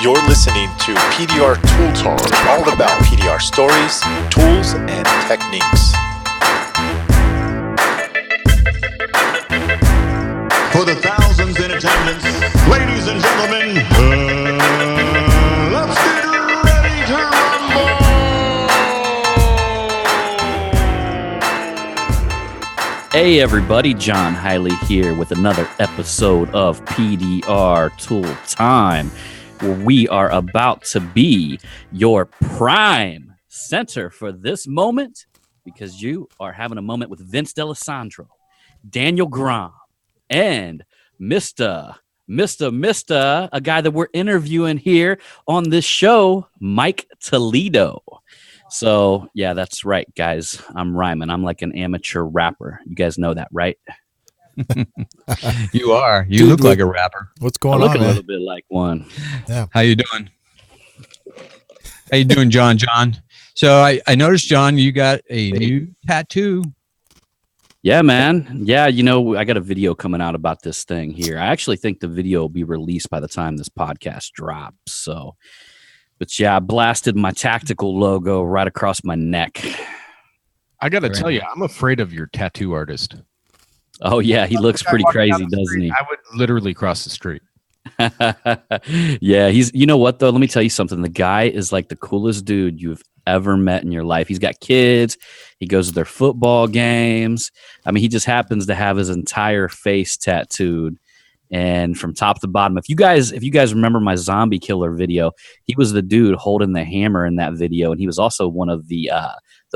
You're listening to PDR Tool Talk, all about PDR stories, tools, and techniques. For the thousands in attendance, ladies and gentlemen, let's get ready to rumble! Hey everybody, John Highley here with another episode of PDR Tool Time, where we are about to be your prime center for this moment, because you are having a moment with Vince D'Alessandro, Daniel Grom, and Mr. a guy that we're interviewing here on this show, Myke Toledo. So, yeah, that's right, guys. I'm rhyming. I'm like an amateur rapper. You guys know that, right? You are. You look like a rapper. What's going on, I look man? a little bit like one. Yeah. How you doing? How you doing, John? So I noticed, John, you got a new tattoo. Yeah, man. Yeah, you know, I got a video coming out about this thing here. I actually think the video will be released by the time this podcast drops. So, but yeah, I blasted my tactical logo right across my neck. I got to tell you, I'm afraid of your tattoo artist. Oh, yeah, he looks pretty crazy, doesn't he? I would literally cross the street. Yeah, you know what, though? Let me tell you something. The guy is like the coolest dude you've ever met in your life. He's got kids. He goes to their football games. I mean, he just happens to have his entire face tattooed, and from top to bottom. If you guys remember my zombie killer video, he was the dude holding the hammer in that video, and he was also one of the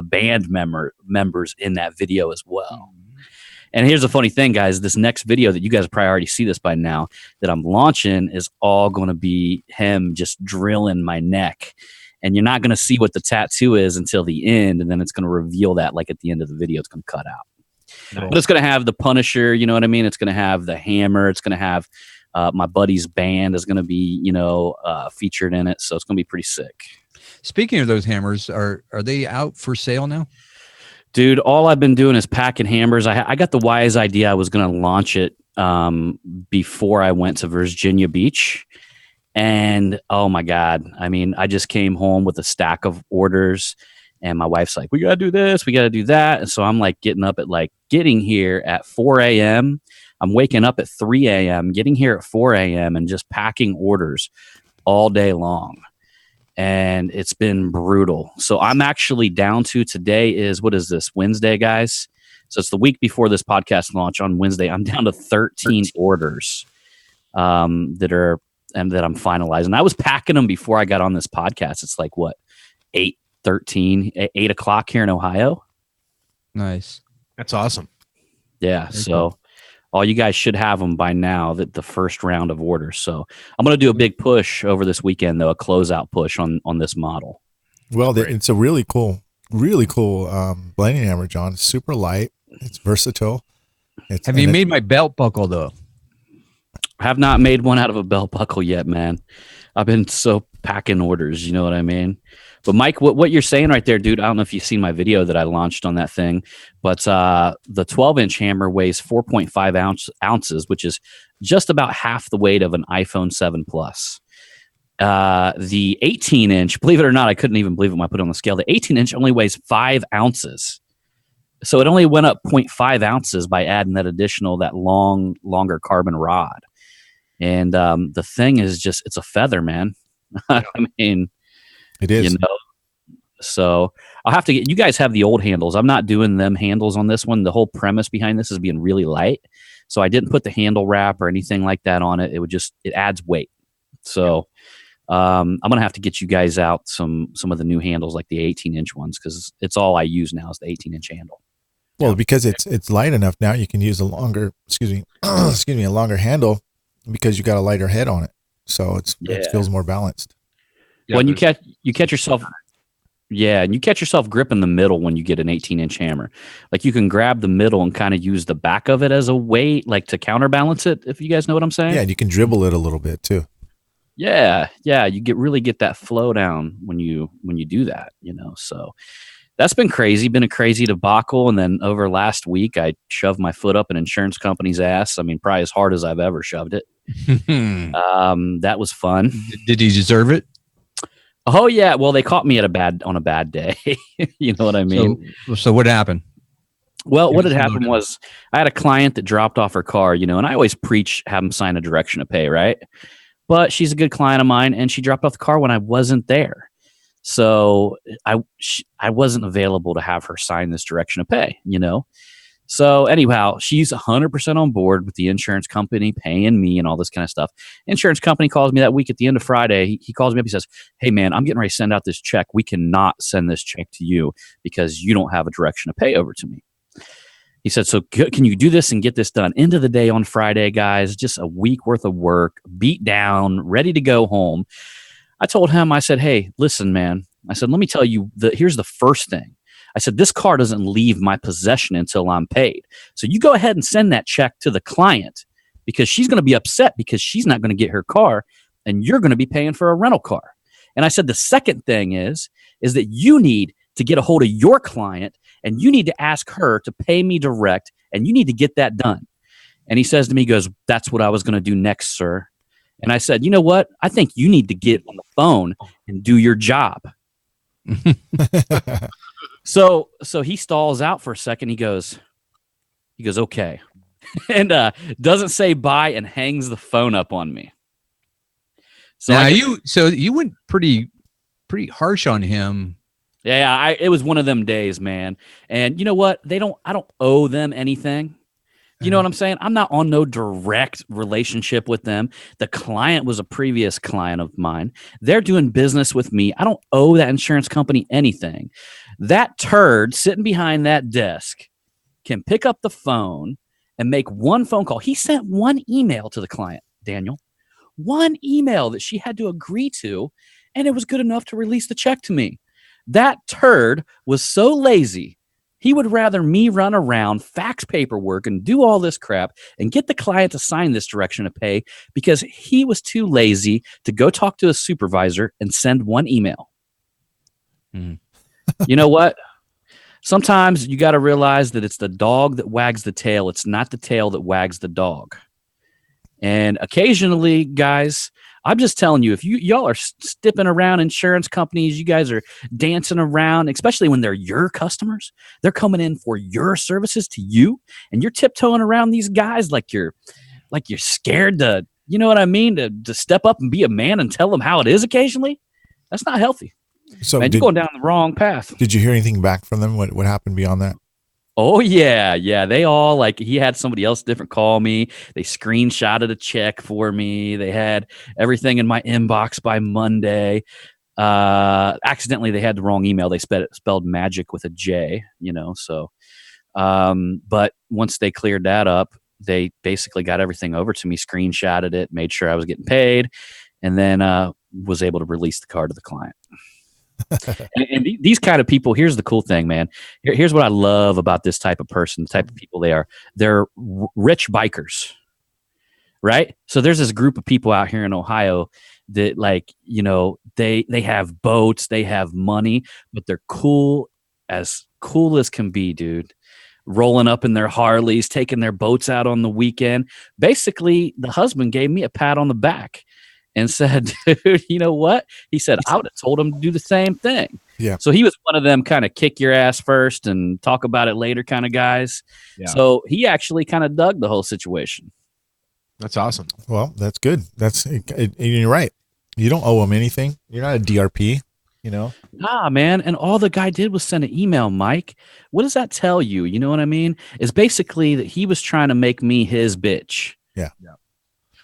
band members in that video as well. And here's the funny thing, guys. This next video that you guys probably already see this by now that I'm launching is all going to be him just drilling my neck. And you're not going to see what the tattoo is until the end, and then it's going to reveal that, like at the end of the video, it's going to cut out. Cool. But it's going to have the Punisher, you know what I mean? It's going to have the hammer. It's going to have my buddy's band is going to be, featured in it. So it's going to be pretty sick. Speaking of those hammers, are they out for sale now? Dude, all I've been doing is packing hammers. I got the wise idea I was going to launch it before I went to Virginia Beach. And, oh, my God, I mean, I just came home with a stack of orders. And my wife's like, we got to do this. We got to do that. And so I'm like getting here at 4 a.m. I'm waking up at 3 a.m., getting here at 4 a.m. and just packing orders all day long. And it's been brutal. So I'm actually down to today is, what is this, Wednesday, guys? So it's the week before this podcast launch on Wednesday. I'm down to 13 orders that I'm finalizing. I was packing them before I got on this podcast. It's like, what, 8 o'clock here in Ohio? Nice. That's awesome. Yeah, very cool. All you guys should have them by now, that the first round of orders. So I'm going to do a big push over this weekend, though, a closeout push on this model. Well, it's a really cool blending hammer, John. It's super light. It's versatile. Have you made my belt buckle, though? I have not made one out of a belt buckle yet, man. I've been so packing orders, you know what I mean? But Myke, what you're saying right there, dude, I don't know if you've seen my video that I launched on that thing, but the 12-inch hammer weighs 4.5 ounces, which is just about half the weight of an iPhone 7 Plus. The 18-inch, believe it or not, I couldn't even believe it when I put it on the scale. The 18-inch only weighs 5 ounces. So it only went up 0.5 ounces by adding that longer carbon rod. And the thing is just, it's a feather, man. I mean, it is. So I'll have to you guys have the old handles. I'm not doing them handles on this one. The whole premise behind this is being really light. So I didn't put the handle wrap or anything like that on it. It adds weight. So I'm going to have to get you guys out some of the new handles, like the 18-inch ones, because it's all I use now is the 18-inch handle. Well, because it's light enough now, you can use a longer handle because you got a lighter head on it. So it feels more balanced. Yeah, when you catch yourself, and you catch yourself gripping the middle when you get an 18-inch hammer. Like you can grab the middle and kind of use the back of it as a weight, like to counterbalance it. If you guys know what I'm saying. Yeah, and you can dribble it a little bit too. Yeah, you really get that flow down when you do that. So that's been crazy. Been a crazy debacle. And then over last week, I shoved my foot up an insurance company's ass. I mean, probably as hard as I've ever shoved it. That was fun. Did he deserve it? Oh yeah. Well, they caught me on a bad day. You know what I mean? So what happened? Well, what had happened was I had a client that dropped off her car, and I always preach have them sign a direction of pay, right? But she's a good client of mine, and she dropped off the car when I wasn't there. So I wasn't available to have her sign this direction of pay, So anyhow, she's 100% on board with the insurance company paying me and all this kind of stuff. Insurance company calls me that week at the end of Friday. He calls me up. He says, "Hey, man, I'm getting ready to send out this check. We cannot send this check to you because you don't have a direction of pay over to me." He said, "So can you do this and get this done?" End of the day on Friday, guys, just a week worth of work, beat down, ready to go home. I told him, I said, "Hey, listen, man." I said, "Let me tell you, here's the first thing." I said, "This car doesn't leave my possession until I'm paid. So you go ahead and send that check to the client because she's going to be upset because she's not going to get her car and you're going to be paying for a rental car." And I said, "The second thing is that you need to get a hold of your client and you need to ask her to pay me direct and you need to get that done." And he says to me, he goes, "That's what I was going to do next, sir." And I said, "You know what? I think you need to get on the phone and do your job." So he stalls out for a second. He goes, "Okay." And doesn't say bye and hangs the phone up on me. So now you went pretty harsh on him. Yeah, it was one of them days, man. And you know what? I don't owe them anything. You know what I'm saying? I'm not on no direct relationship with them. The client was a previous client of mine. They're doing business with me. I don't owe that insurance company anything. That turd sitting behind that desk can pick up the phone and make one phone call. He sent one email to the client, Daniel. One email that she had to agree to, and it was good enough to release the check to me. That turd was so lazy. He would rather me run around, fax paperwork, and do all this crap and get the client to sign this direction of pay because he was too lazy to go talk to a supervisor and send one email. You know what? Sometimes you got to realize that it's the dog that wags the tail. It's not the tail that wags the dog. And occasionally, guys, I'm just telling you, if y'all are stipping around insurance companies, you guys are dancing around, especially when they're your customers, they're coming in for your services to you, and you're tiptoeing around these guys like you're scared to, you know what I mean, to step up and be a man and tell them how it is occasionally. That's not healthy. So man, you're going down the wrong path. Did you hear anything back from them? What happened beyond that? Oh, yeah. They all he had somebody else different call me. They screenshotted a check for me. They had everything in my inbox by Monday. Accidentally, they had the wrong email. They spelled magic with a J, so. But once they cleared that up, they basically got everything over to me, screenshotted it, made sure I was getting paid, and then was able to release the car to the client. and these kind of people, here's the cool thing, man. Here's what I love about this type of person, the type of people they are. They're rich bikers, right? So there's this group of people out here in Ohio that they have boats, they have money, but they're cool as can be, dude. Rolling up in their Harleys, taking their boats out on the weekend. Basically, the husband gave me a pat on the back and said, "Dude, you know what?" He said, "I would have told him to do the same thing." Yeah. So he was one of them kind of kick your ass first and talk about it later kind of guys. Yeah. So he actually kind of dug the whole situation. That's awesome. Well, that's good. You're right. You don't owe him anything. You're not a DRP, Nah, man. And all the guy did was send an email, Myke. What does that tell you? You know what I mean? It's basically that he was trying to make me his bitch. Yeah.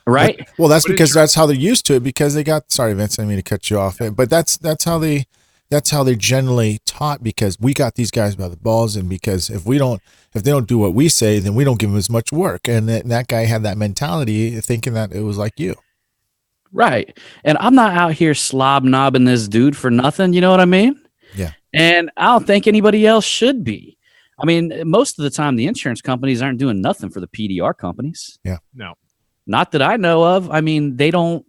Right. Well, that's because that's how they're used to it. Because they got. Sorry, Vince, I didn't mean to cut you off. But that's how they're generally taught. Because we got these guys by the balls, and because if they don't do what we say, then we don't give them as much work. And that guy had that mentality, thinking that it was like you. Right. And I'm not out here slob knobbing this dude for nothing. You know what I mean? Yeah. And I don't think anybody else should be. I mean, most of the time, the insurance companies aren't doing nothing for the PDR companies. Yeah. No. Not that I know of. I mean, they don't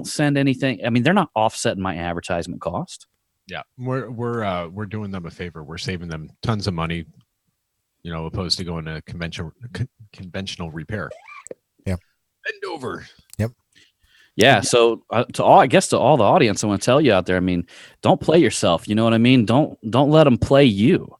send anything. I mean, they're not offsetting my advertisement cost. Yeah, we're doing them a favor. We're saving them tons of money, opposed to going to conventional repair. Yeah. Bend over. Yep. Yeah. So to all the audience, I want to tell you out there, I mean, don't play yourself. You know what I mean? Don't let them play you.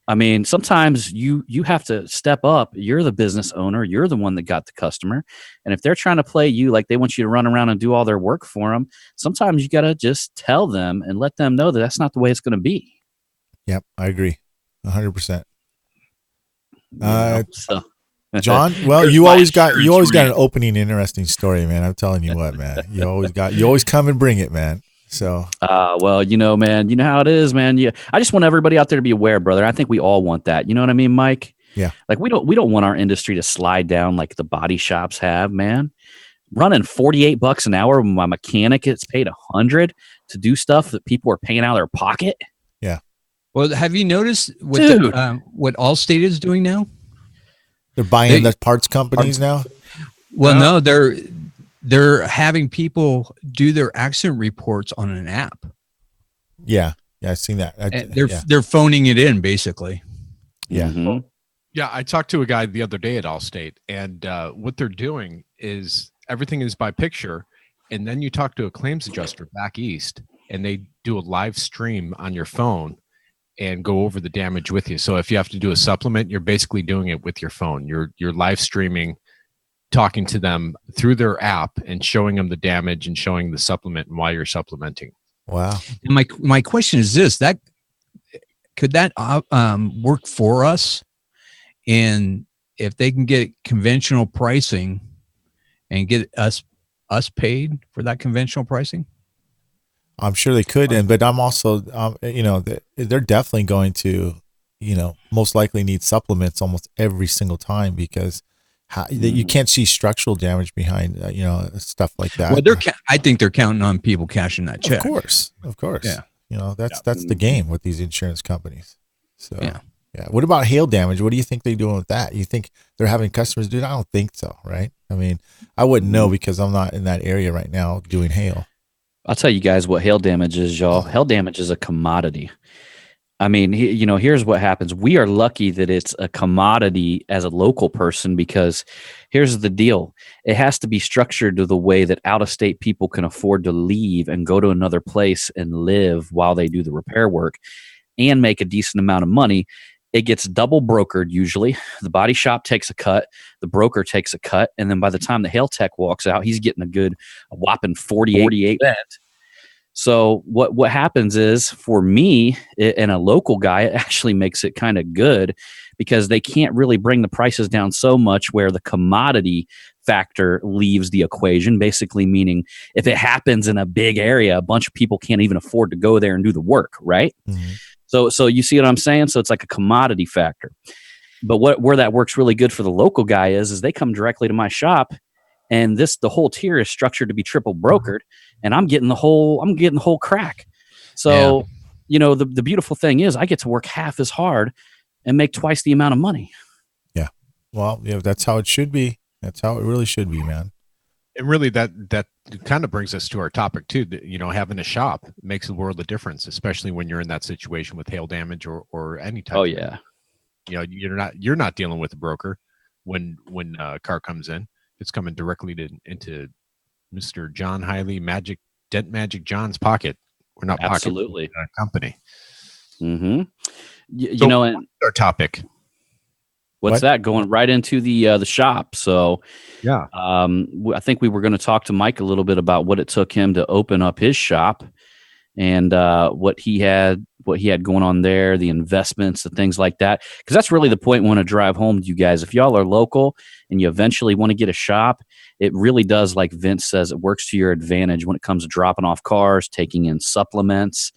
I mean, sometimes you have to step up. You're the business owner. You're the one that got the customer. And if they're trying to play you, like they want you to run around and do all their work for them, sometimes you got to just tell them and let them know that that's not the way it's going to be. Yep. I agree. 100%. John, well, you always got an opening, interesting story, man. I'm telling you what, man. You always come and bring it, man. So, well, man, you know how it is, man. Yeah, I just want everybody out there to be aware, brother. I think we all want that. You know what I mean, Myke? Yeah. Like we don't want our industry to slide down like the body shops have, man. Running $48 an hour when my mechanic gets paid $100 to do stuff that people are paying out of their pocket. Yeah. Well, have you noticed what Allstate is doing now? They're buying the parts companies now. Well, no, they're having people do their accident reports on an app. Yeah, I've seen that. They're phoning it in, basically. Yeah. Mm-hmm. Yeah, I talked to a guy the other day at Allstate, and what they're doing is everything is by picture, and then you talk to a claims adjuster back east, and they do a live stream on your phone and go over the damage with you. So if you have to do a supplement, you're basically doing it with your phone. You're live streaming, talking to them through their app and showing them the damage and showing the supplement and why you're supplementing. Wow. And my question is this: that could that work for us? And if they can get conventional pricing and get us paid for that conventional pricing? I'm sure they could, but I'm also, they're definitely going to, most likely need supplements almost every single time because you can't see structural damage behind, stuff like that. Well, I think they're counting on people cashing that check. Of course. Yeah. That's the game with these insurance companies. So yeah. What about hail damage? What do you think they're doing with that? You think they're having customers do it? I don't think so, right? I mean, I wouldn't know because I'm not in that area right now doing hail. I'll tell you guys what hail damage is, y'all. Hail damage is a commodity. I mean, here's what happens. We are lucky that it's a commodity as a local person because here's the deal. It has to be structured to the way that out-of-state people can afford to leave and go to another place and live while they do the repair work and make a decent amount of money. It gets double brokered usually. The body shop takes a cut, the broker takes a cut, and then by the time the hail tech walks out, he's getting a whopping 48%. So what happens is for me and a local guy, it actually makes it kind of good because they can't really bring the prices down so much where the commodity factor leaves the equation, basically meaning if it happens in a big area, a bunch of people can't even afford to go there and do the work, right? Mm-hmm. So you see what I'm saying? So it's like a commodity factor. But where that works really good for the local guy is they come directly to my shop, and the whole tier is structured to be triple brokered, and I'm getting the whole crack. So, the beautiful thing is I get to work half as hard and make twice the amount of money. Yeah. Well, that's how it should be. That's how it really should be, man. And really that kind of brings us to our topic too, that, having a shop makes a world of difference, especially when you're in that situation with hail damage or any type. Oh yeah. You're not dealing with a broker when a car comes in. It's coming directly into Mr. John Highley, Dent Magic John's pocket. We're not absolutely a company. Mm-hmm. And our topic. What's that? Going right into the shop. So yeah, I think we were going to talk to Myke a little bit about what it took him to open up his shop and what he had going on there, the investments, the things like that. Because that's really the point we want to drive home to you guys. If y'all are local and you eventually want to get a shop, it really does, like Vince says, it works to your advantage when it comes to dropping off cars, taking in supplements.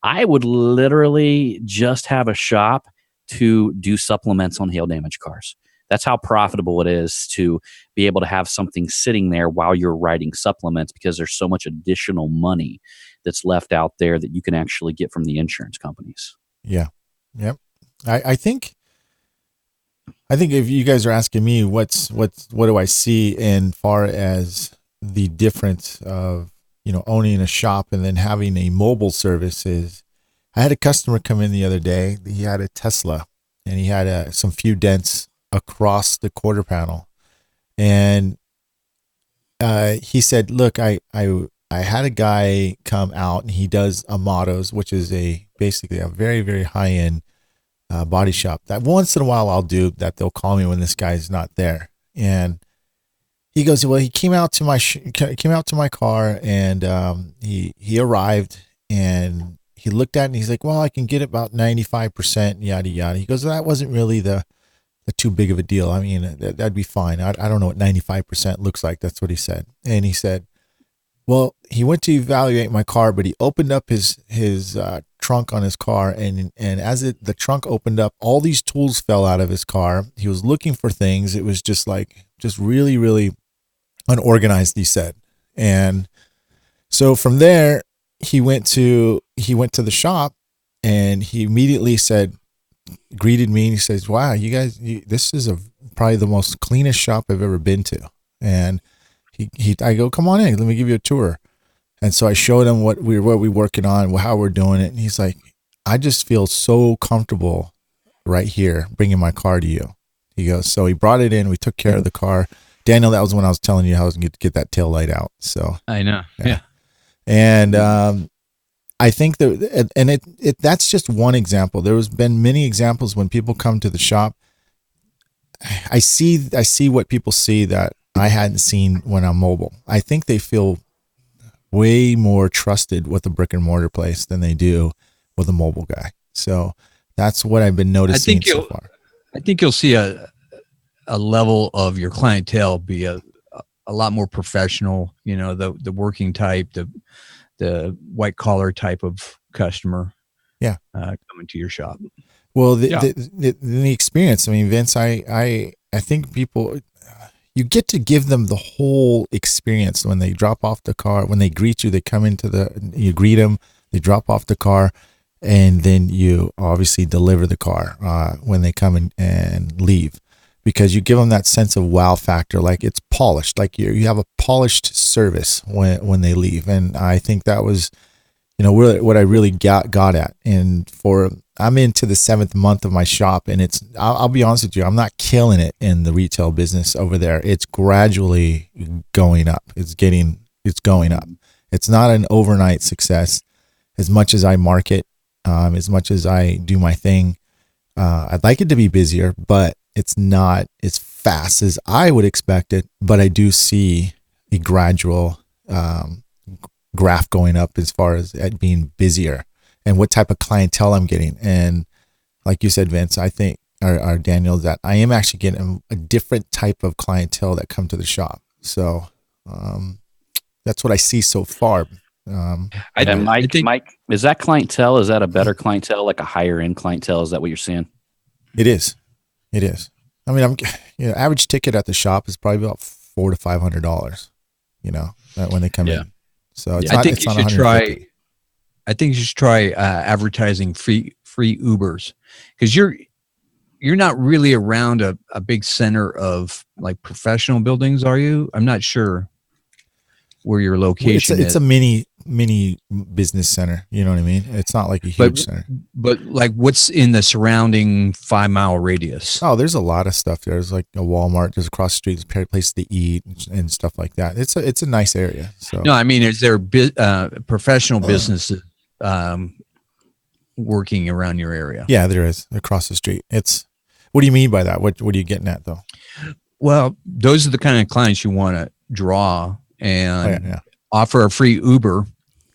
I would literally just have a shop to do supplements on hail damage cars. That's how profitable it is to be able to have something sitting there while you're writing supplements because there's so much additional money that's left out there that you can actually get from the insurance companies. Yeah. Yep. I think if you guys are asking me what do I see in far as the difference of owning a shop and then having a mobile service is, I had a customer come in the other day. He had a Tesla and he had some few dents across the quarter panel. And he said, look, I had a guy come out and he does Amatos, which is basically a very, very high end body shop that once in a while I'll do that. They'll call me when this guy's not there. And he goes, well, he came out to my car and he arrived and he looked at it and he's like, well, I can get about 95%, yada, yada. He goes, well, that wasn't really the too big of a deal. I mean, that'd be fine. I don't know what 95% looks like. That's what he said. And he said, well, he went to evaluate my car, but he opened up his trunk on his car. And as the trunk opened up, all these tools fell out of his car. He was looking for things. It was just really, really unorganized, he said. And so from there, he went to the shop and he immediately greeted me and he says, wow, you guys, this is probably the most cleanest shop I've ever been to. And I go, come on in, let me give you a tour. And so I showed him what we're working on, how we're doing it. And he's like, I just feel so comfortable right here bringing my car to you. He goes, so he brought it in. We took care of the car. Daniel, that was when I was telling you how I was going to get that tail light out. So I know. Yeah. And, I think that's just one example. There has been many examples when people come to the shop. I see what people see that I hadn't seen when I'm mobile. I think they feel way more trusted with a brick and mortar place than they do with a mobile guy. So that's what I've been noticing so far. I think you'll see a level of your clientele be a lot more professional. The working type, the white collar type of customer, coming to your shop. Well, the experience. I mean, Vince, I think people, you get to give them the whole experience when they drop off the car. When they greet you, they come you greet them, they drop off the car, and then you obviously deliver the car when they come and leave. Because you give them that sense of wow factor, like it's polished, like you have a polished service when they leave. And I think that was, what I really got at. And I'm into the 7th month of my shop, and I'll be honest with you, I'm not killing it in the retail business over there. It's gradually going up. It's going up. It's not an overnight success. As much as I market, as much as I do my thing, I'd like it to be busier, but it's not as fast as I would expect it, but I do see a gradual graph going up as far as it being busier and what type of clientele I'm getting. And like you said, Vince, I think, or Daniel, that I am actually getting a different type of clientele that come to the shop. So that's what I see so far. Myke, is that clientele? Is that a better clientele, like a higher end clientele? Is that what you're seeing? It is. I mean, average ticket at the shop is probably about $400 to $500. When they come in. So I think you should try advertising free Ubers, because you're not really around a big center of like professional buildings, are you? I'm not sure where your location is. It's a mini business center. You know what I mean? It's not like a huge center. But like, what's in the surrounding 5-mile radius? Oh, there's a lot of stuff there. There's like a Walmart. There's across the street, there's places to eat and stuff like that. It's a nice area. So no, I mean, is there professional businesses working around your area? Yeah, there is across the street. What do you mean by that? What are you getting at though? Well, those are the kind of clients you want to draw and offer a free Uber.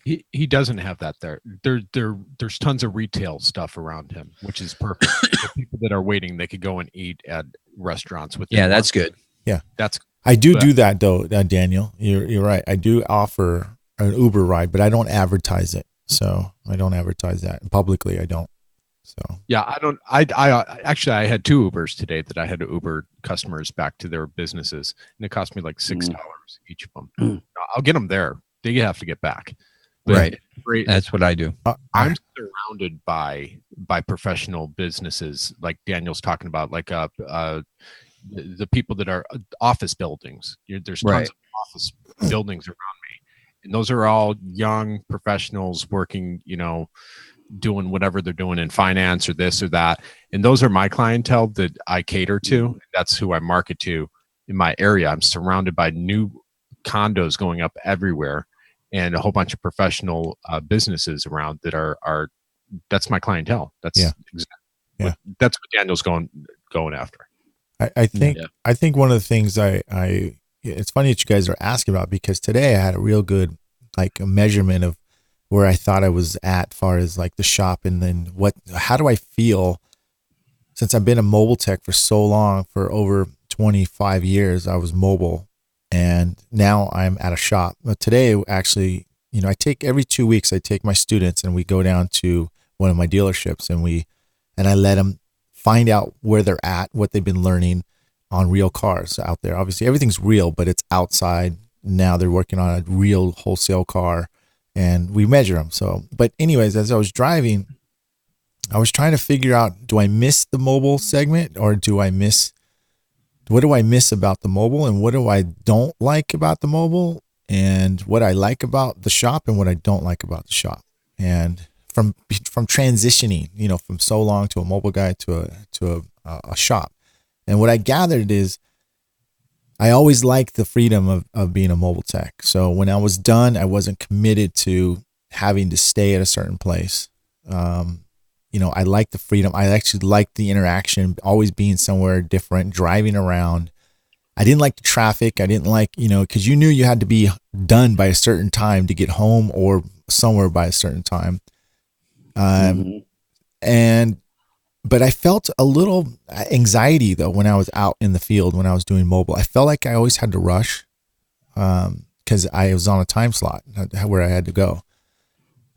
He doesn't have that there. There's tons of retail stuff around him, which is perfect. For people that are waiting, they could go and eat at restaurants with. Yeah, that's good. Yeah, I do that though, Daniel. You're right. I do offer an Uber ride, but I don't advertise it. So I don't advertise that publicly. I don't. So yeah, I don't. I actually I had 2 Ubers today that I had to Uber customers back to their businesses, and it cost me like $6 each of them. I'll get them there. They have to get back. But right. That's what I do. I'm surrounded by professional businesses, like Daniel's talking about, like the people that are office buildings. There's tons of office buildings around me. And those are all young professionals working, doing whatever they're doing in finance or this or that. And those are my clientele that I cater to. That's who I market to in my area. I'm surrounded by new condos going up everywhere and a whole bunch of professional businesses around that are that's my clientele. That's that's what Daniel's going after. I think one of the things it's funny that you guys are asking about, because today I had a real good like a measurement of where I thought I was at far as like the shop, and then how do I feel since I've been a mobile tech for so long, for over 25 years. I was mobile, and now I'm at a shop. But today, actually, I take every 2 weeks, I take my students and we go down to one of my dealerships, and I let them find out where they're at, what they've been learning on real cars out there. Obviously, everything's real, but it's outside. Now they're working on a real wholesale car, and we measure them. So, but anyways, as I was driving, I was trying to figure out, do I miss the mobile segment, or what do I miss about the mobile, and what do I don't like about the mobile, and what I like about the shop and what I don't like about the shop. And from transitioning, from so long to a mobile guy to a shop. And what I gathered is I always liked the freedom of being a mobile tech. So when I was done, I wasn't committed to having to stay at a certain place. I like the freedom. I actually liked the interaction, always being somewhere different, driving around. I didn't like the traffic. I didn't like, because you knew you had to be done by a certain time to get home or somewhere by a certain time. But I felt a little anxiety though when I was out in the field, when I was doing mobile. I felt like I always had to rush because I was on a time slot where I had to go.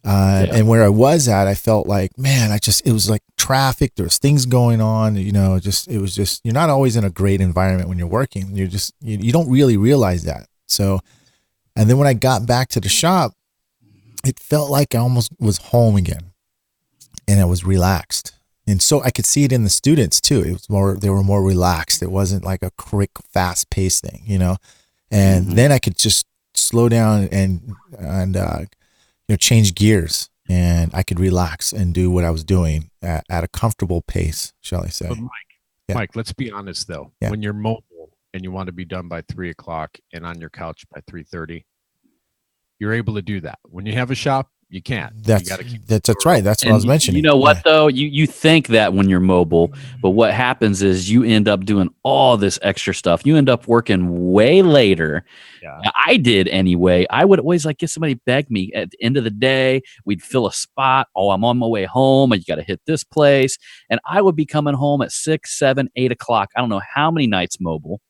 And where I was at, I felt like, man, it was like traffic. There was things going on, it was just, you're not always in a great environment when you're working. You don't really realize that. So, and then when I got back to the shop, it felt like I almost was home again, and I was relaxed. And so I could see it in the students too. They were more relaxed. It wasn't like a quick, fast paced thing, and then I could just slow down and change gears, and I could relax and do what I was doing at a comfortable pace, shall I say. But Mike, let's be honest though. Yeah. When you're mobile and you want to be done by 3:00 and on your couch by 3:30, you're able to do that. When you have a shop, you can't. That's right. That's what I was mentioning. You know what though? You think that when you're mobile, but what happens is you end up doing all this extra stuff. You end up working way later. Yeah. I did anyway. I would always get somebody beg me at the end of the day. We'd fill a spot. Oh, I'm on my way home. You got to hit this place. And I would be coming home at 6, 7, 8 o'clock. I don't know how many nights mobile.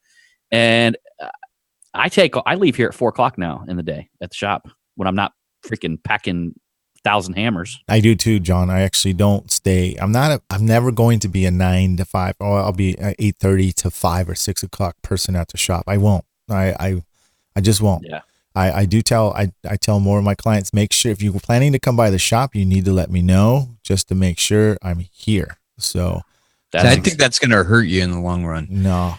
And I leave here at 4 o'clock now in the day at the shop when I'm not freaking packing 1,000 hammers. I do too, John. I actually don't stay. I'm never going to be a 9 to 5, or I'll be 8:30 to 5 or 6 o'clock person at the shop. I won't. I just won't. Yeah. I tell more of my clients, make sure if you're planning to come by the shop, you need to let me know just to make sure I'm here. So I think that's going to hurt you in the long run. No,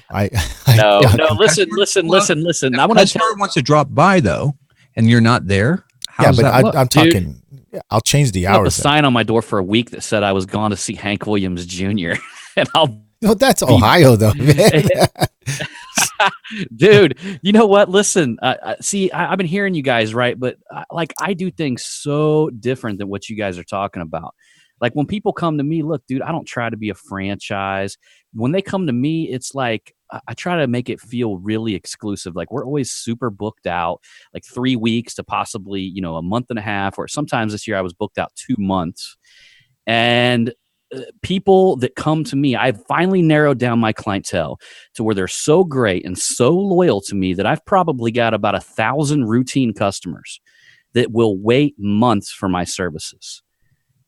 no. Listen. I want to wants to drop by though, and you're not there. Yeah, but I'm talking. I'll change the hours. I have a sign on my door for a week that said I was gone to see Hank Williams Jr. and that's Ohio though, man. Dude, you know what? Listen, see, I've been hearing you guys, right? But I do things so different than what you guys are talking about. Like when people come to me, look, dude, I don't try to be a franchise. When they come to me, it's like I try to make it feel really exclusive. Like we're always super booked out, like 3 weeks to possibly, a month and a half, or sometimes this year I was booked out 2 months. And people that come to me, I've finally narrowed down my clientele to where they're so great and so loyal to me that I've probably got about 1,000 routine customers that will wait months for my services.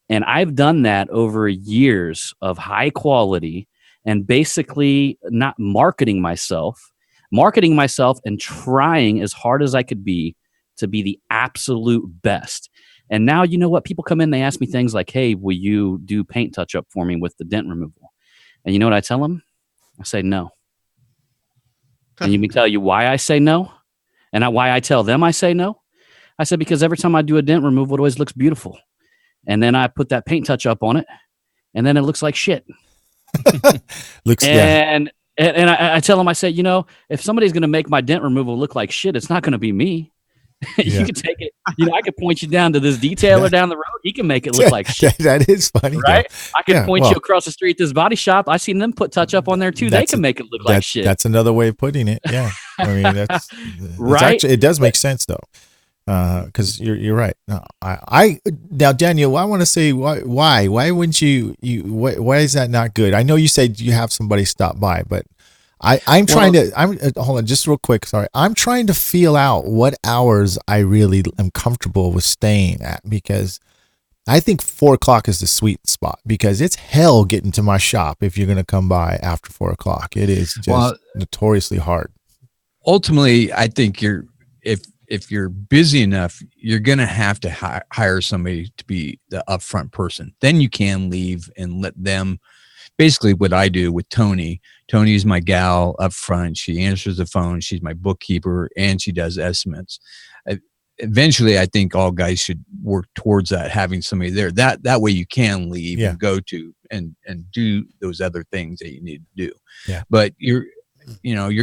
And I've done that over years of high quality and basically not marketing myself and trying as hard as I could be to be the absolute best. And now, you know what? People come in, they ask me things like, hey, will you do paint touch up for me with the dent removal? And you know what I tell them? I say no. And let me tell you why I say no and why I tell them I say no. I said, because every time I do a dent removal, it always looks beautiful. And then I put that paint touch up on it, and then it looks like shit. And I tell them, I say, you know, if somebody's going to make my dent removal look like shit, it's not going to be me. You can take it. You know, I could point you down to this detailer down the road. He can make it look like shit. That is funny, right? I can point you across the street to this body shop. I've seen them put touch up on there too. They can make it look like shit. That's another way of putting it. Yeah, I mean, that's right. Actually, it does make sense though, because you're right. No, I now, Daniel, I want to say why wouldn't you why is that not good? I know you said you have somebody stop by, but I'm trying to hold on just real quick. Sorry. I'm trying to feel out what hours I really am comfortable with staying at, because I think 4:00 is the sweet spot, because it's hell getting to my shop if you're going to come by after 4:00. It is just notoriously hard. Ultimately, I think if you're busy enough, you're going to have to hire somebody to be the upfront person. Then you can leave and let them. Basically what I do with Tony. Tony's my gal up front. She answers the phone. She's my bookkeeper, and she does estimates. Eventually, I think all guys should work towards that, having somebody there. That way you can leave and go to and do those other things that you need to do. Yeah. But you're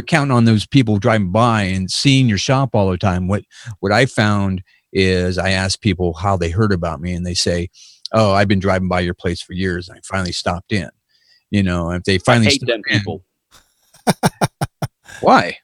counting on those people driving by and seeing your shop all the time. What I found is I ask people how they heard about me, and they say, "Oh, I've been driving by your place for years, and I finally stopped in." You know, if they finally I hate them people. Why?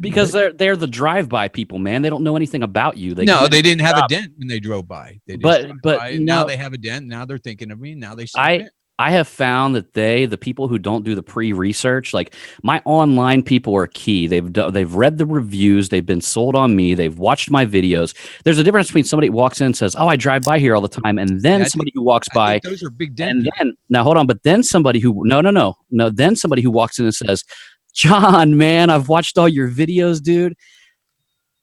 Because they're the drive-by people, man. They don't know anything about you. They didn't have a dent when they drove by. They just but now they have a dent. Now they're thinking of me. Now they stop in. I have found that the people who don't do the pre-research, like my online people are key. They've read the reviews. They've been sold on me. They've watched my videos. There's a difference between somebody who walks in and says, "Oh, I drive by here all the time," and then somebody who walks by. Those are big dents. And then now hold on, but then somebody who then somebody who walks in and says, "John, man, I've watched all your videos, dude."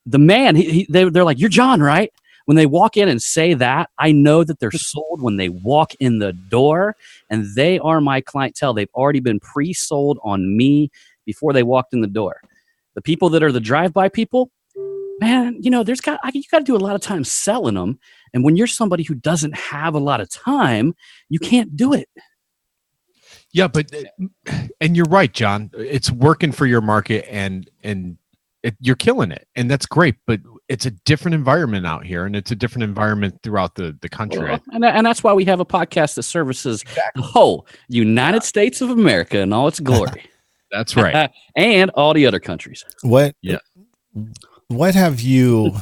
The man, they're like, "You're John, right?" When they walk in and say that, I know that they're sold when they walk in the door, and they are my clientele. They've already been pre-sold on me before they walked in the door. The people that are the drive-by people, man, you know, you got to do a lot of time selling them. And when you're somebody who doesn't have a lot of time, you can't do it. Yeah, and you're right, John. It's working for your market, and you're killing it, and that's great. But it's a different environment out here, and it's a different environment throughout the country. Well, and that's why we have a podcast that services the whole United States of America in all its glory. That's right. And all the other countries. What have you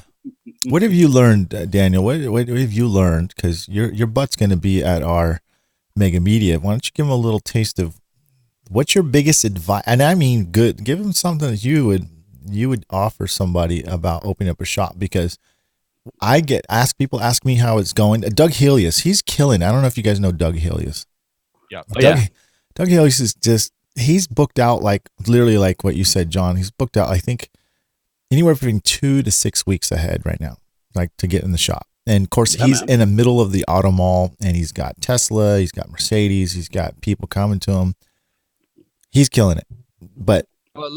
learned, Daniel? What have you learned? Because your butt's going to be at our Mega Media. Why don't you give them a little taste of what's your biggest advice? And I mean, good. Give them something that you would offer somebody about opening up a shop, because people ask me how it's going. Doug Helius, he's killing. I don't know if you guys know Doug Helius. Yeah. Doug Helius is he's booked out like literally like what you said, John. He's booked out, I think, anywhere between 2 to 6 weeks ahead right now, like to get in the shop. And of course, he's in the middle of the auto mall, and he's got Tesla, he's got Mercedes, he's got people coming to him. He's killing it. But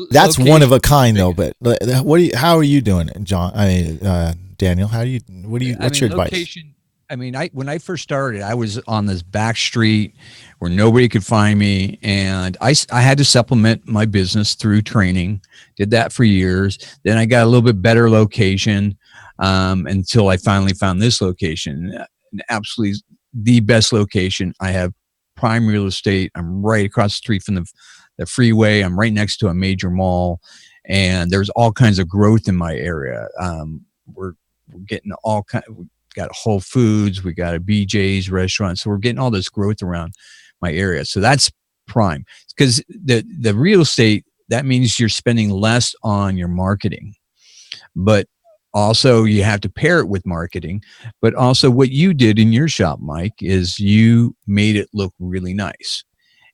that's one of a kind, though. But how are you doing it, John? I mean, Daniel, what's your advice? I mean, when I first started, I was on this back street where nobody could find me, and I had to supplement my business through training. Did that for years. Then I got a little bit better location until I finally found this location. Absolutely the best location. I have prime real estate. I'm right across the street from the freeway. I'm right next to a major mall, and there's all kinds of growth in my area. We're getting all kind. We got Whole Foods, we got a BJ's restaurant, so we're getting all this growth around my area. So that's prime, because the real estate, that means you're spending less on your marketing, but also you have to pair it with marketing. But also what you did in your shop, Myke, is you made it look really nice.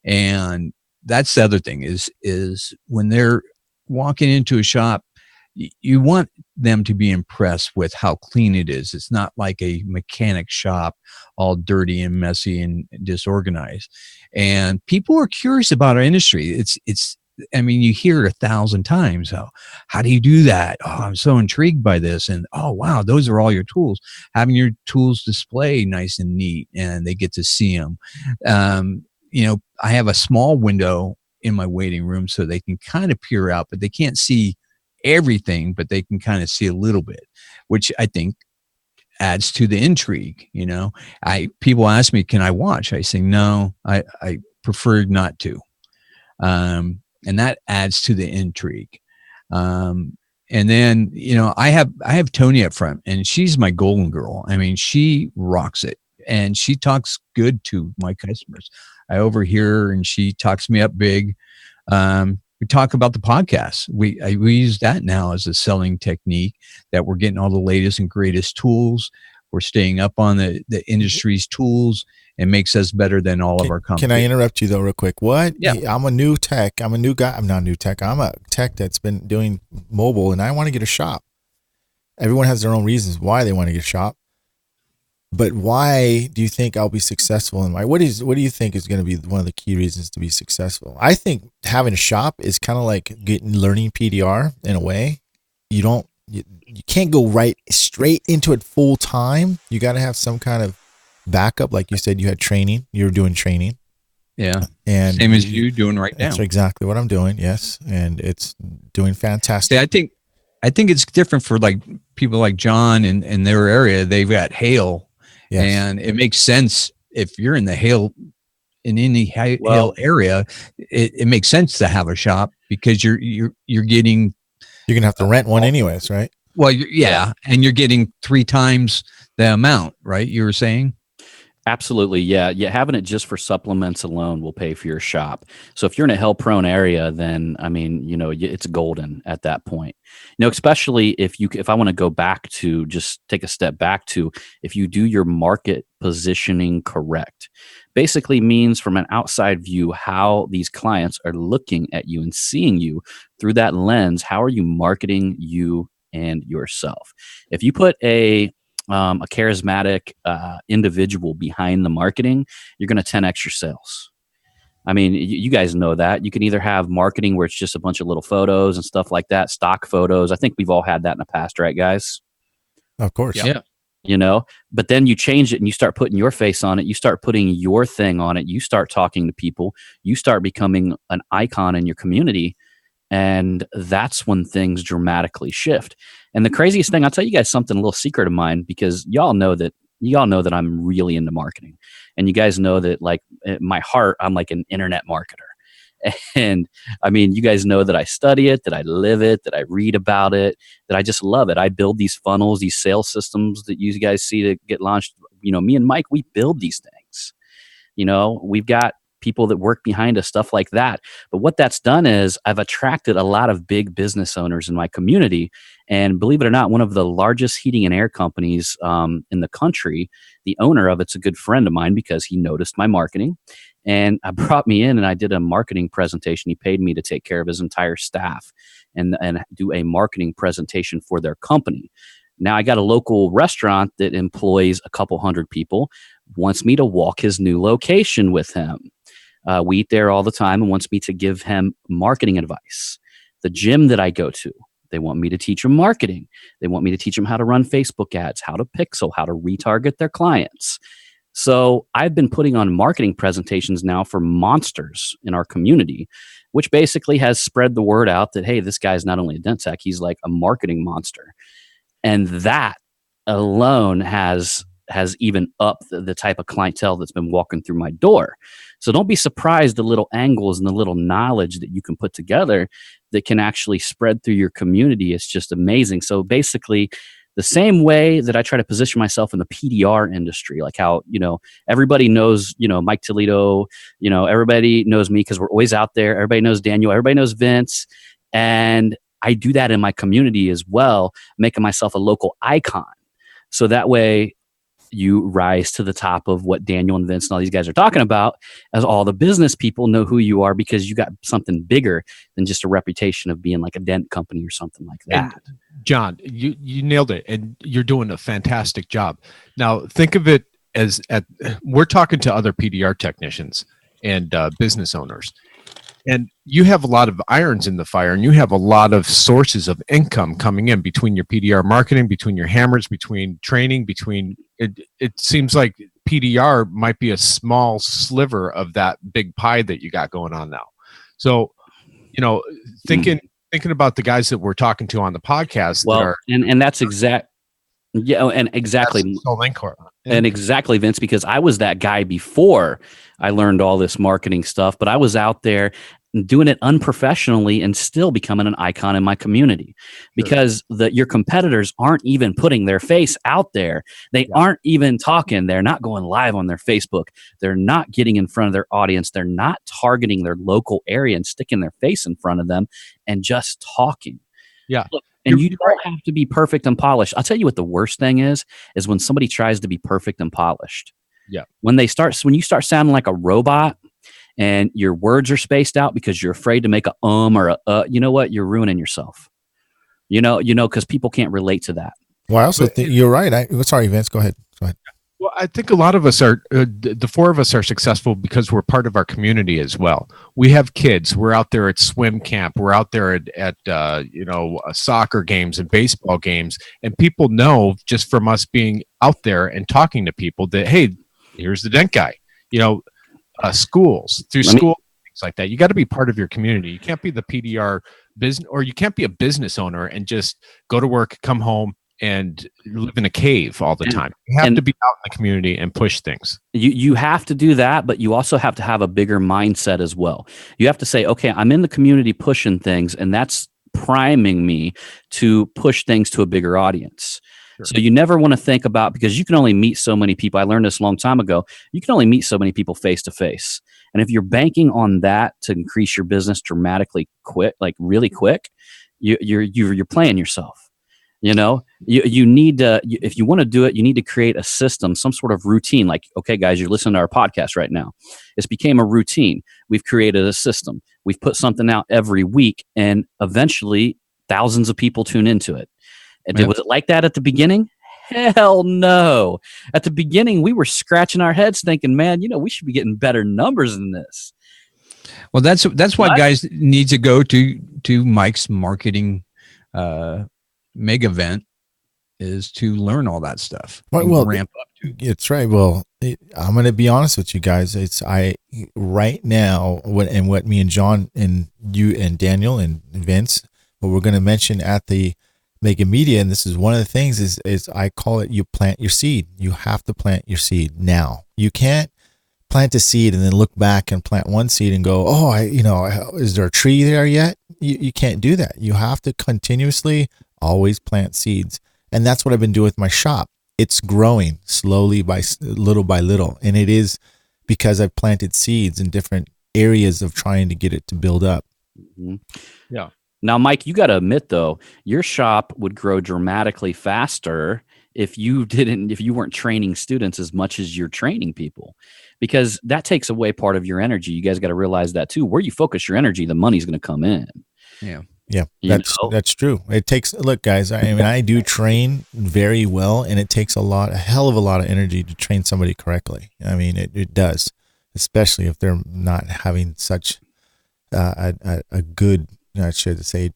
And that's the other thing is when they're walking into a shop, you want them to be impressed with how clean it is. It's not like a mechanic shop, all dirty and messy and disorganized. And people are curious about our industry. I mean, you hear it 1,000 times. How do you do that? Oh, I'm so intrigued by this. And oh, wow, those are all your tools. Having your tools display nice and neat, and they get to see them. I have a small window in my waiting room so they can kind of peer out, but they can't see everything, but they can kind of see a little bit, which I think adds to the intrigue. People ask me, can I watch? I say, no, I prefer not to. And that adds to the intrigue. And then, I have Tony up front, and she's my golden girl. I mean, she rocks it, and she talks good to my customers. I overhear her, and she talks me up big. We talk about the podcast. We use that now as a selling technique, that we're getting all the latest and greatest tools. We're staying up on the industry's tools, and makes us better than all of our companies. Can I interrupt you though real quick? What? Yeah. I'm a new tech. I'm a new guy. I'm not a new tech. I'm a tech that's been doing mobile, and I want to get a shop. Everyone has their own reasons why they want to get a shop. But why do you think I'll be successful? And what do you think is going to be one of the key reasons to be successful? I think having a shop is kind of like learning PDR in a way. You can't go right straight into it full time. You got to have some kind of backup. Like you said, you had training. You were doing training. Yeah. And same as you doing right now. That's exactly what I'm doing. Yes. And it's doing fantastic. See, I think it's different for like people like John in their area. They've got hail. Yes. And it makes sense if you're in the hail, in any hail area, it makes sense to have a shop, because you're getting. You're gonna have to rent one anyways, right? Well, and you're getting 3 times the amount, right? You were saying. Absolutely. Yeah. Having it just for supplements alone will pay for your shop. So if you're in a hell prone area, then, I mean, it's golden at that point, especially if I want to go back to just take a step back to, if you do your market positioning correct, basically means from an outside view, how these clients are looking at you and seeing you through that lens. How are you marketing you and yourself? If you put a charismatic individual behind the marketing, you're going to 10x your sales. I mean, you guys know that. You can either have marketing where it's just a bunch of little photos and stuff like that, stock photos. I think we've all had that in the past, right, guys? Of course. Yeah. But then you change it and you start putting your face on it. You start putting your thing on it. You start talking to people. You start becoming an icon in your community. And that's when things dramatically shift. And the craziest thing, I'll tell you guys something, a little secret of mine, because y'all know that I'm really into marketing. And you guys know that, like, at my heart, I'm like an internet marketer. And I mean, you guys know that I study it, that I live it, that I read about it, that I just love it. I build these funnels, these sales systems that you guys see that get launched. Me and Myke, we build these things. We've got people that work behind us, stuff like that. But what that's done is I've attracted a lot of big business owners in my community. And believe it or not, one of the largest heating and air companies in the country, the owner of it's a good friend of mine, because he noticed my marketing. And I brought me in and I did a marketing presentation. He paid me to take care of his entire staff and do a marketing presentation for their company. Now I got a local restaurant that employs a couple hundred people, wants me to walk his new location with him. We eat there all the time, and wants me to give him marketing advice. The gym that I go to, they want me to teach them marketing. They want me to teach them how to run Facebook ads, how to pixel, how to retarget their clients. So I've been putting on marketing presentations now for monsters in our community, which basically has spread the word out that, hey, this guy's not only a dent tech, he's like a marketing monster. And that alone has even upped the type of clientele that's been walking through my door. So don't be surprised the little angles and the little knowledge that you can put together that can actually spread through your community. It's just amazing. So basically, the same way that I try to position myself in the PDR industry, like how, everybody knows, Myke Toledo, everybody knows me because we're always out there. Everybody knows Daniel. Everybody knows Vince. And I do that in my community as well, making myself a local icon. So that way, you rise to the top of what Daniel and Vince and all these guys are talking about, as all the business people know who you are, because you got something bigger than just a reputation of being like a dent company or something like that. And John, you nailed it, and you're doing a fantastic job. Now, think of it as we're talking to other PDR technicians and business owners. And you have a lot of irons in the fire, and you have a lot of sources of income coming in between your PDR marketing, between your hammers, between training, between it seems like PDR might be a small sliver of that big pie that you got going on now. So, thinking about the guys that we're talking to on the podcast Well, that are and that's exact. Yeah, and exactly. And exactly, Vince, because I was that guy before I learned all this marketing stuff, but I was out there doing it unprofessionally and still becoming an icon in my community because your competitors aren't even putting their face out there. They aren't even talking. They're not going live on their Facebook. They're not getting in front of their audience. They're not targeting their local area and sticking their face in front of them and just talking. Yeah. Look, and you don't have to be perfect and polished. I'll tell you what the worst thing is when somebody tries to be perfect and polished. Yeah. When you start sounding like a robot and your words are spaced out because you're afraid to make a or a you know what? You're ruining yourself. Because people can't relate to that. Well, I also think you're right. Sorry, Vince, go ahead. Well, I think a lot of us are, the four of us are successful because we're part of our community as well. We have kids. We're out there at swim camp. We're out there at soccer games and baseball games. And people know just from us being out there and talking to people that, hey, here's the dent guy. Schools, things like that. You got to be part of your community. You can't be the PDR business, or you can't be a business owner and just go to work, come home, and live in a cave all the time. You have to be out in the community and push things. You have to do that, but you also have to have a bigger mindset as well. You have to say, okay, I'm in the community pushing things, and that's priming me to push things to a bigger audience. Sure. So you never want to think about, because you can only meet so many people. I learned this a long time ago. You can only meet so many people face to face. And if you're banking on that to increase your business dramatically quick, like really quick, you're playing yourself. You need to, if you want to do it, you need to create a system, some sort of routine. Like, okay, guys, you're listening to our podcast right now. It's became a routine. We've created a system. We've put something out every week, and eventually thousands of people tune into it. And was it like that at the beginning? Hell no. At the beginning, we were scratching our heads thinking, man, we should be getting better numbers than this. Well, that's why guys need to go to Mike's marketing mega event, is to learn all that stuff. Well, ramp up to. It's right. Well, I'm going to be honest with you guys. Right now, what me and John and you and Daniel and Vince, what we're going to mention at the Mega Media, and this is one of the things, is I call it, you plant your seed. You have to plant your seed now. You can't plant a seed and then look back and plant one seed and go, is there a tree there yet? You can't do that. You have to continuously always plant seeds. And that's what I've been doing with my shop. It's growing slowly by little. And it is because I've planted seeds in different areas of trying to get it to build up. Mm-hmm. Yeah. Now, Myke, you got to admit, though, your shop would grow dramatically faster if you weren't training students as much as you're training people, because that takes away part of your energy. You guys got to realize that too. Where you focus your energy, the money's going to come in. Yeah, that's true. It takes, look, guys, I do train very well, and it takes a hell of a lot of energy to train somebody correctly. It does, especially if they're not having such a good, I should say,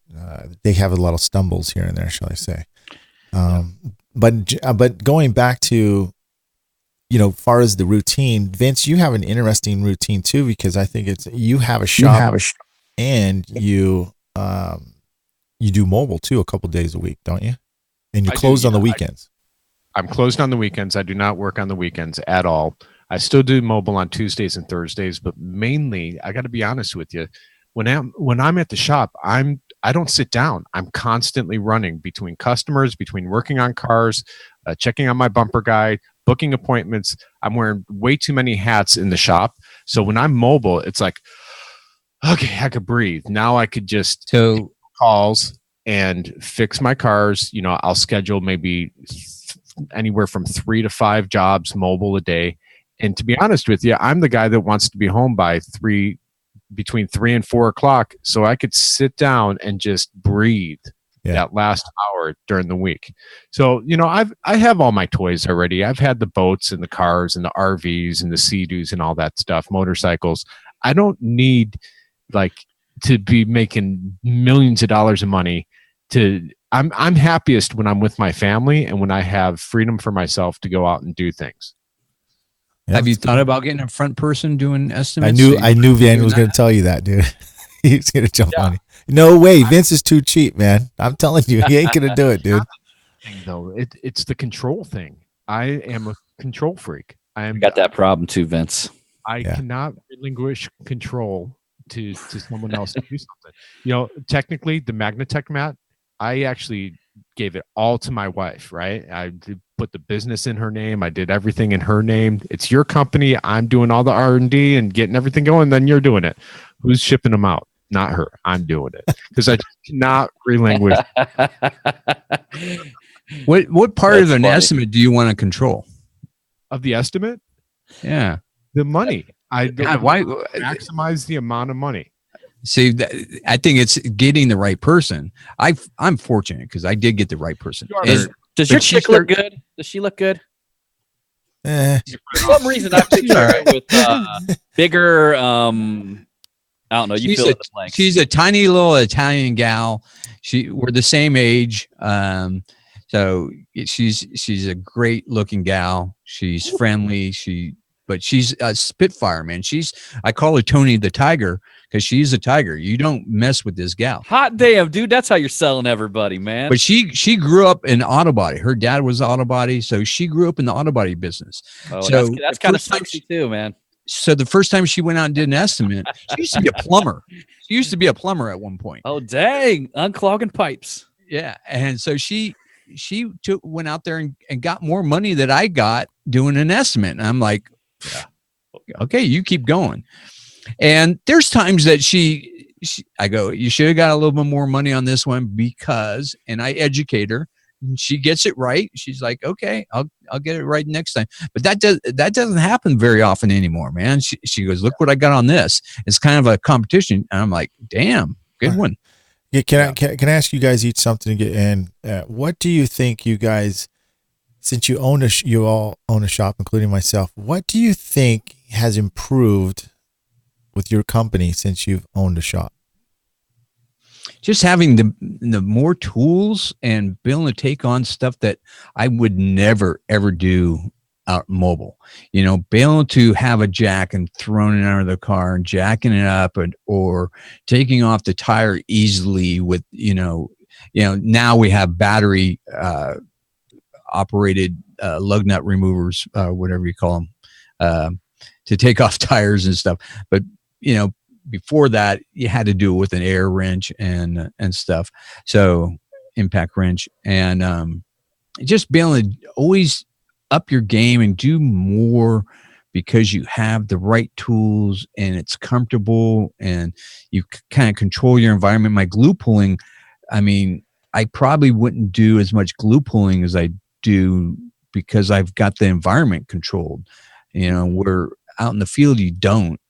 they have a lot of stumbles here and there, shall I say. But going back to, far as the routine, Vince, you have an interesting routine too, because I think you have a shop and you do mobile too a couple days a week, don't you? And you're closed on the weekends. I'm closed on the weekends. I do not work on the weekends at all. I still do mobile on Tuesdays and Thursdays, but mainly, I got to be honest with you, when I'm at the shop, I don't sit down. I'm constantly running between customers, between working on cars, checking on my bumper guide, booking appointments. I'm wearing way too many hats in the shop. So when I'm mobile, it's like, okay, I could breathe. Now I could just take calls and fix my cars. I'll schedule maybe anywhere from 3 to 5 jobs mobile a day. And to be honest with you, I'm the guy that wants to be home by between 3 and 4 o'clock, so I could sit down and just breathe that last hour during the week. So, I have all my toys already. I've had the boats and the cars and the RVs and the Sea-Doos and all that stuff, motorcycles. I don't need like to be making millions of dollars of money. I'm happiest when I'm with my family and when I have freedom for myself to go out and do things. Yeah. Have you thought about getting a front person doing estimates? I knew Van was going to tell you that, dude. He's going to jump on you. No way. Vince is too cheap, man. I'm telling you, he ain't going to do it, dude. No, it's the control thing. I am a control freak. I got that problem too, Vince. I cannot relinquish control to someone else to do something. You know, technically, the Magnatech mat, I actually gave it all to my wife, right? I put the business in her name. I did everything in her name. It's your company. I'm doing all the R&D and getting everything going. Then you're doing it. Who's shipping them out? Not her. I'm doing it because I cannot relinquish. What part That's of an funny. estimate do you want to control? Of the estimate, Yeah. the money. I God, why? maximize the amount of money. See, I think it's getting the right person. I'm fortunate because I did get the right person. And- Does your but she chick look good? Does she look good? Eh, For some reason, I picture her with bigger. I don't know. You she's fill a, in the blanks. she's a tiny little Italian gal. We're the same age. So she's a great looking gal. She's friendly. But she's a spitfire, man. I call her Tony the Tiger because she's a tiger. You don't mess with this gal. Hot damn, dude. That's how you're selling everybody, man. But she grew up in auto body. Her dad was auto body, so she grew up in the auto body business. Oh, so that's the kind of first time sexy too, man. So the first time she went out and did an estimate, she used to be a plumber. She used to be a plumber at one point. Oh, dang. Unclogging pipes. Yeah. And so she went out there and got more money than I got doing an estimate. And I'm like, okay, you keep going. And there's times that I go, you should have got a little bit more money on this one because, and I educate her. And she gets it right. She's like, okay, I'll get it right next time. But that doesn't happen very often anymore, man. She goes, look what I got on this. It's kind of a competition. And I'm like, damn, good one. Yeah, can I ask you guys each something to get in? What do you think, you guys, since you all own a shop, including myself, what do you think has improved with your company since you've owned a shop? Just having the more tools and being able to take on stuff that I would never ever do out mobile. You know, being able to have a jack and throwing it out of the car and jacking it up, or taking off the tire easily with now we have battery operated lug nut removers, whatever you call them, to take off tires and stuff. But before that, you had to do it with an air wrench and stuff. So impact wrench, and just being able to always up your game and do more because you have the right tools and it's comfortable and you kind of control your environment. My glue pulling, I mean, I probably wouldn't do as much glue pulling as I do because I've got the environment controlled. Where out in the field, you don't.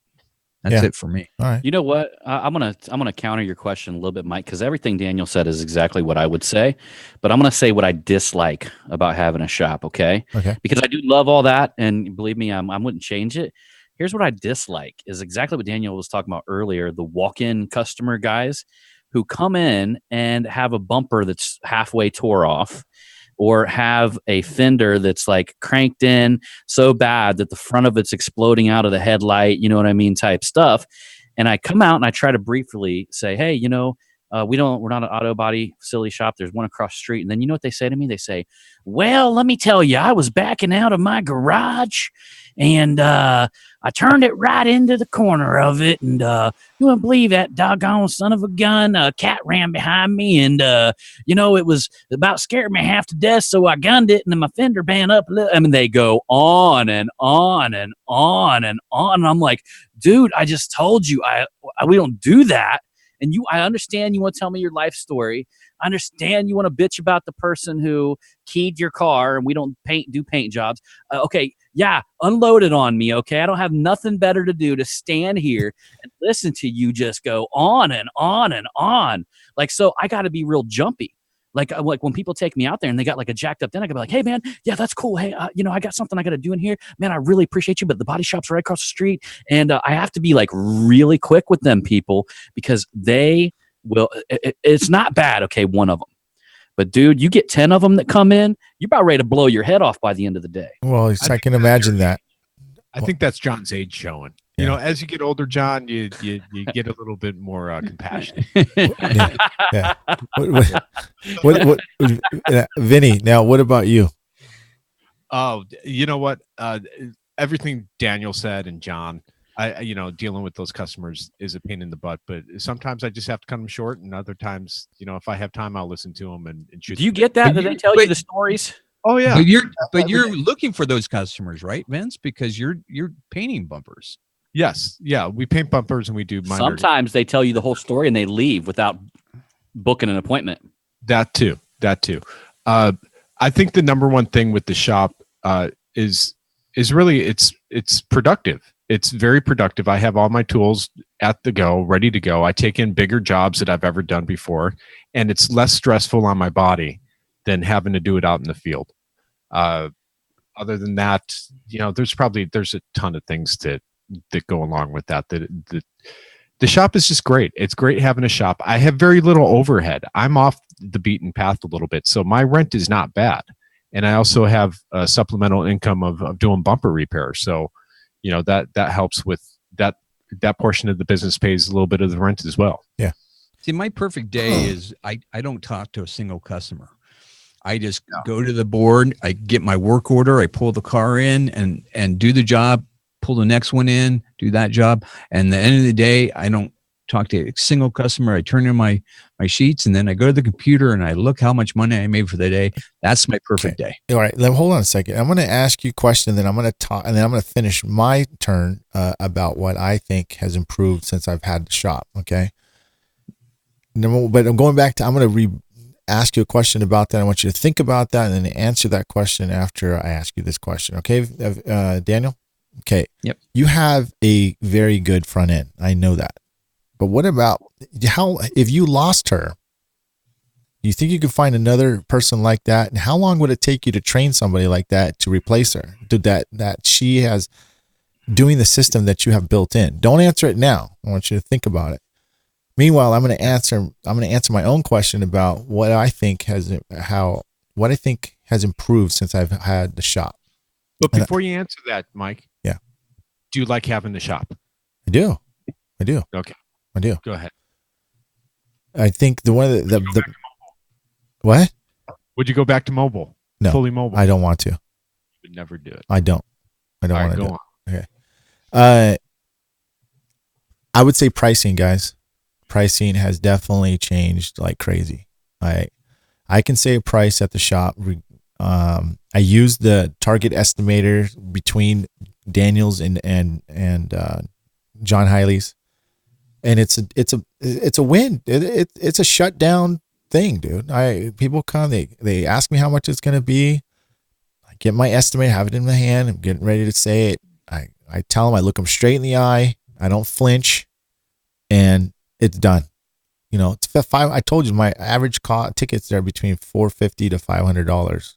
That's it for me. All right. You know what? I'm gonna counter your question a little bit, Mike, because everything Daniel said is exactly what I would say. But I'm gonna say what I dislike about having a shop. Okay. Because I do love all that, and believe me, I wouldn't change it. Here's what I dislike: is exactly what Daniel was talking about earlier. The walk-in customer guys who come in and have a bumper that's halfway tore off, or have a fender that's like cranked in so bad that the front of it's exploding out of the headlight, you know what I mean, type stuff. And I come out and I try to briefly say, hey, we're not an auto body facility shop. There's one across the street. And then you know what they say to me? They say, well, let me tell you, I was backing out of my garage and I turned it right into the corner of it. And you wouldn't believe that doggone son of a gun. A cat ran behind me and, it was about scared me half to death. So I gunned it and then my fender band up a little. I mean, they go on and on and on and on. And I'm like, dude, I just told you we don't do that. And I understand you want to tell me your life story. I understand you want to bitch about the person who keyed your car and we don't do paint jobs. Okay, yeah, unload it on me, okay? I don't have nothing better to do to stand here and listen to you just go on and on and on. Like, so I got to be real jumpy. like when people take me out there and they got like a jacked up, then I can be like, hey man, yeah, that's cool. Hey, I got something I got to do in here, man. I really appreciate you, but the body shop's right across the street, and I have to be like really quick with them people because they will. It's not bad, okay, one of them, but dude, you get 10 of them that come in, you're about ready to blow your head off by the end of the day. Well, I can imagine that. I think that's John's age showing. Yeah. You know, as you get older, John, you get a little bit more compassionate. Yeah. What, Vinny? Now, what about you? Oh, you know what? Everything Daniel said and John, dealing with those customers is a pain in the butt. But sometimes I just have to cut them short, and other times, if I have time, I'll listen to them and shoot. Do you get that? Do they tell you the stories? Oh yeah. But you're looking for those customers, right, Vince? Because you're painting bumpers. Yes. Yeah. We paint bumpers and we do minor. Sometimes they tell you the whole story and they leave without booking an appointment. That too. I think the number one thing with the shop is really it's productive. It's very productive. I have all my tools at the go, ready to go. I take in bigger jobs that I've ever done before, and it's less stressful on my body than having to do it out in the field. Other than that, there's a ton of things that go along with that. The shop is just great. It's great having a shop. I have very little overhead. I'm off the beaten path a little bit, so my rent is not bad. And I also have a supplemental income of doing bumper repair. So, that helps with that portion of the business pays a little bit of the rent as well. Yeah. See, my perfect day is I don't talk to a single customer. I just go to the board, I get my work order, I pull the car in and do the job, pull the next one in, do that job. And at the end of the day, I don't talk to a single customer. I turn in my sheets, and then I go to the computer and I look how much money I made for the day. That's my perfect day. All right. Hold on a second. I'm going to ask you a question, then I'm going to talk, and then I'm going to finish my turn about what I think has improved since I've had the shop. Okay. But I'm going back to, I'm going to ask you a question about that. I want you to think about that and then answer that question after I ask you this question. Okay. Daniel? Okay. Yep. You have a very good front end. I know that. But what about if you lost her, do you think you could find another person like that? And how long would it take you to train somebody like that to replace her? That she has doing the system that you have built in? Don't answer it now. I want you to think about it. Meanwhile, I'm going to answer my own question about what I think has improved since I've had the shop. But before you answer that, Myke, yeah, do you like having the shop? I do. Okay, I do. Go ahead. I think the what? Would you go back to mobile? No, fully mobile. I don't want to. You would never do it. I don't want to do it. Okay. I would say pricing, guys. Pricing has definitely changed like crazy. I can say a price at the shop. I use the target estimator between Daniel's and John Highley's, and it's a win. It's a shutdown thing, dude. People come, they ask me how much it's gonna be. I get my estimate, have it in my hand. I'm getting ready to say it. I tell them, I look them straight in the eye. I don't flinch, and it's done. It's $5. I told you my average tickets are between $450 to $500.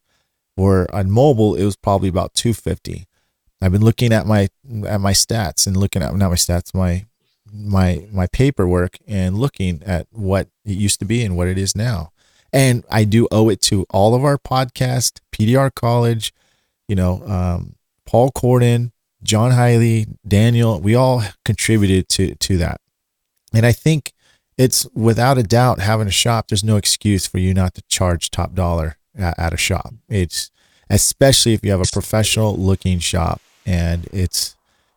Or on mobile, it was probably about $250. I've been looking at my stats and looking at not my stats, my paperwork, and looking at what it used to be and what it is now. And I do owe it to all of our podcast, PDR College, Paul Corden, John Highley, Daniel. We all contributed to that. And I think it's without a doubt having a shop. There's no excuse for you not to charge top dollar at a shop. It's especially if you have a professional looking shop, and it's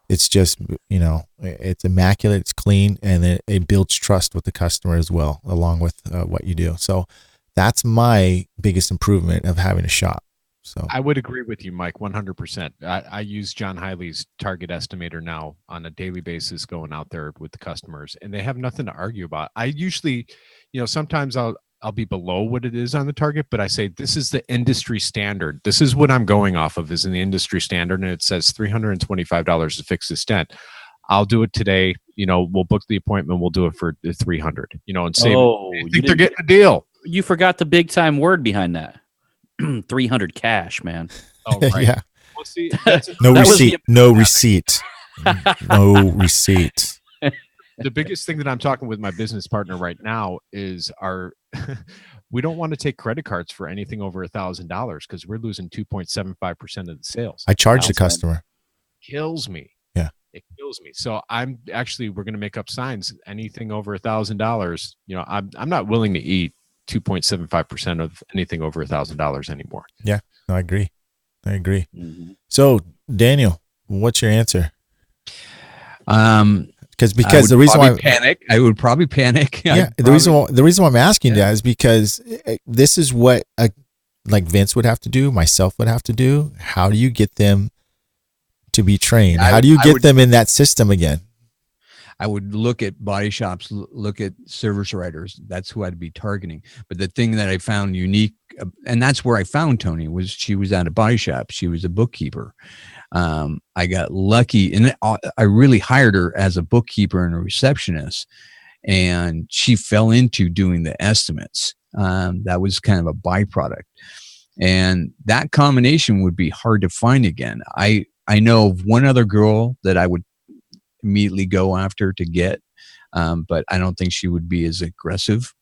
just, it's immaculate, it's clean, and it builds trust with the customer as well, along with what you do. So that's my biggest improvement of having a shop. So I would agree with you, Myke, 100%. I use John Highley's target estimator now on a daily basis, going out there with the customers, and they have nothing to argue about. I usually, sometimes I'll be below what it is on the target, but I say, this is the industry standard. This is what I'm going off of, is in the industry standard. And it says $325 to fix this dent. I'll do it today. We'll book the appointment. We'll do it for $300, and save. I think they're getting a deal. you forgot the big time word behind that. 300 cash, man. Oh, right. Yeah. Well, see, No That was receipt. No receipt. No receipt. the biggest thing that I'm talking with my business partner right now is we don't want to take credit cards for anything over $1,000 because we're losing 2.75% of the sales. I charge the Outside. customer. Kills me. Yeah. It kills me. So we're going to make up signs. Anything over $1,000, I'm not willing to eat 2.75% of anything over $1,000 anymore. Yeah, no, I agree. Mm-hmm. So, Daniel, what's your answer? Because the reason why I would probably panic. Yeah, the reason why I'm asking that is because this is what like Vince would have to do, myself would have to do. How do you get them to be trained? How do you get them in that system again? I would look at body shops, look at service writers. That's who I'd be targeting. But the thing that I found unique, and that's where I found Tony, was she was at a body shop. She was a bookkeeper. I got lucky, and I really hired her as a bookkeeper and a receptionist, and she fell into doing the estimates. That was kind of a byproduct, and that combination would be hard to find again. I know of one other girl that I would immediately go after to get, but I don't think she would be as aggressive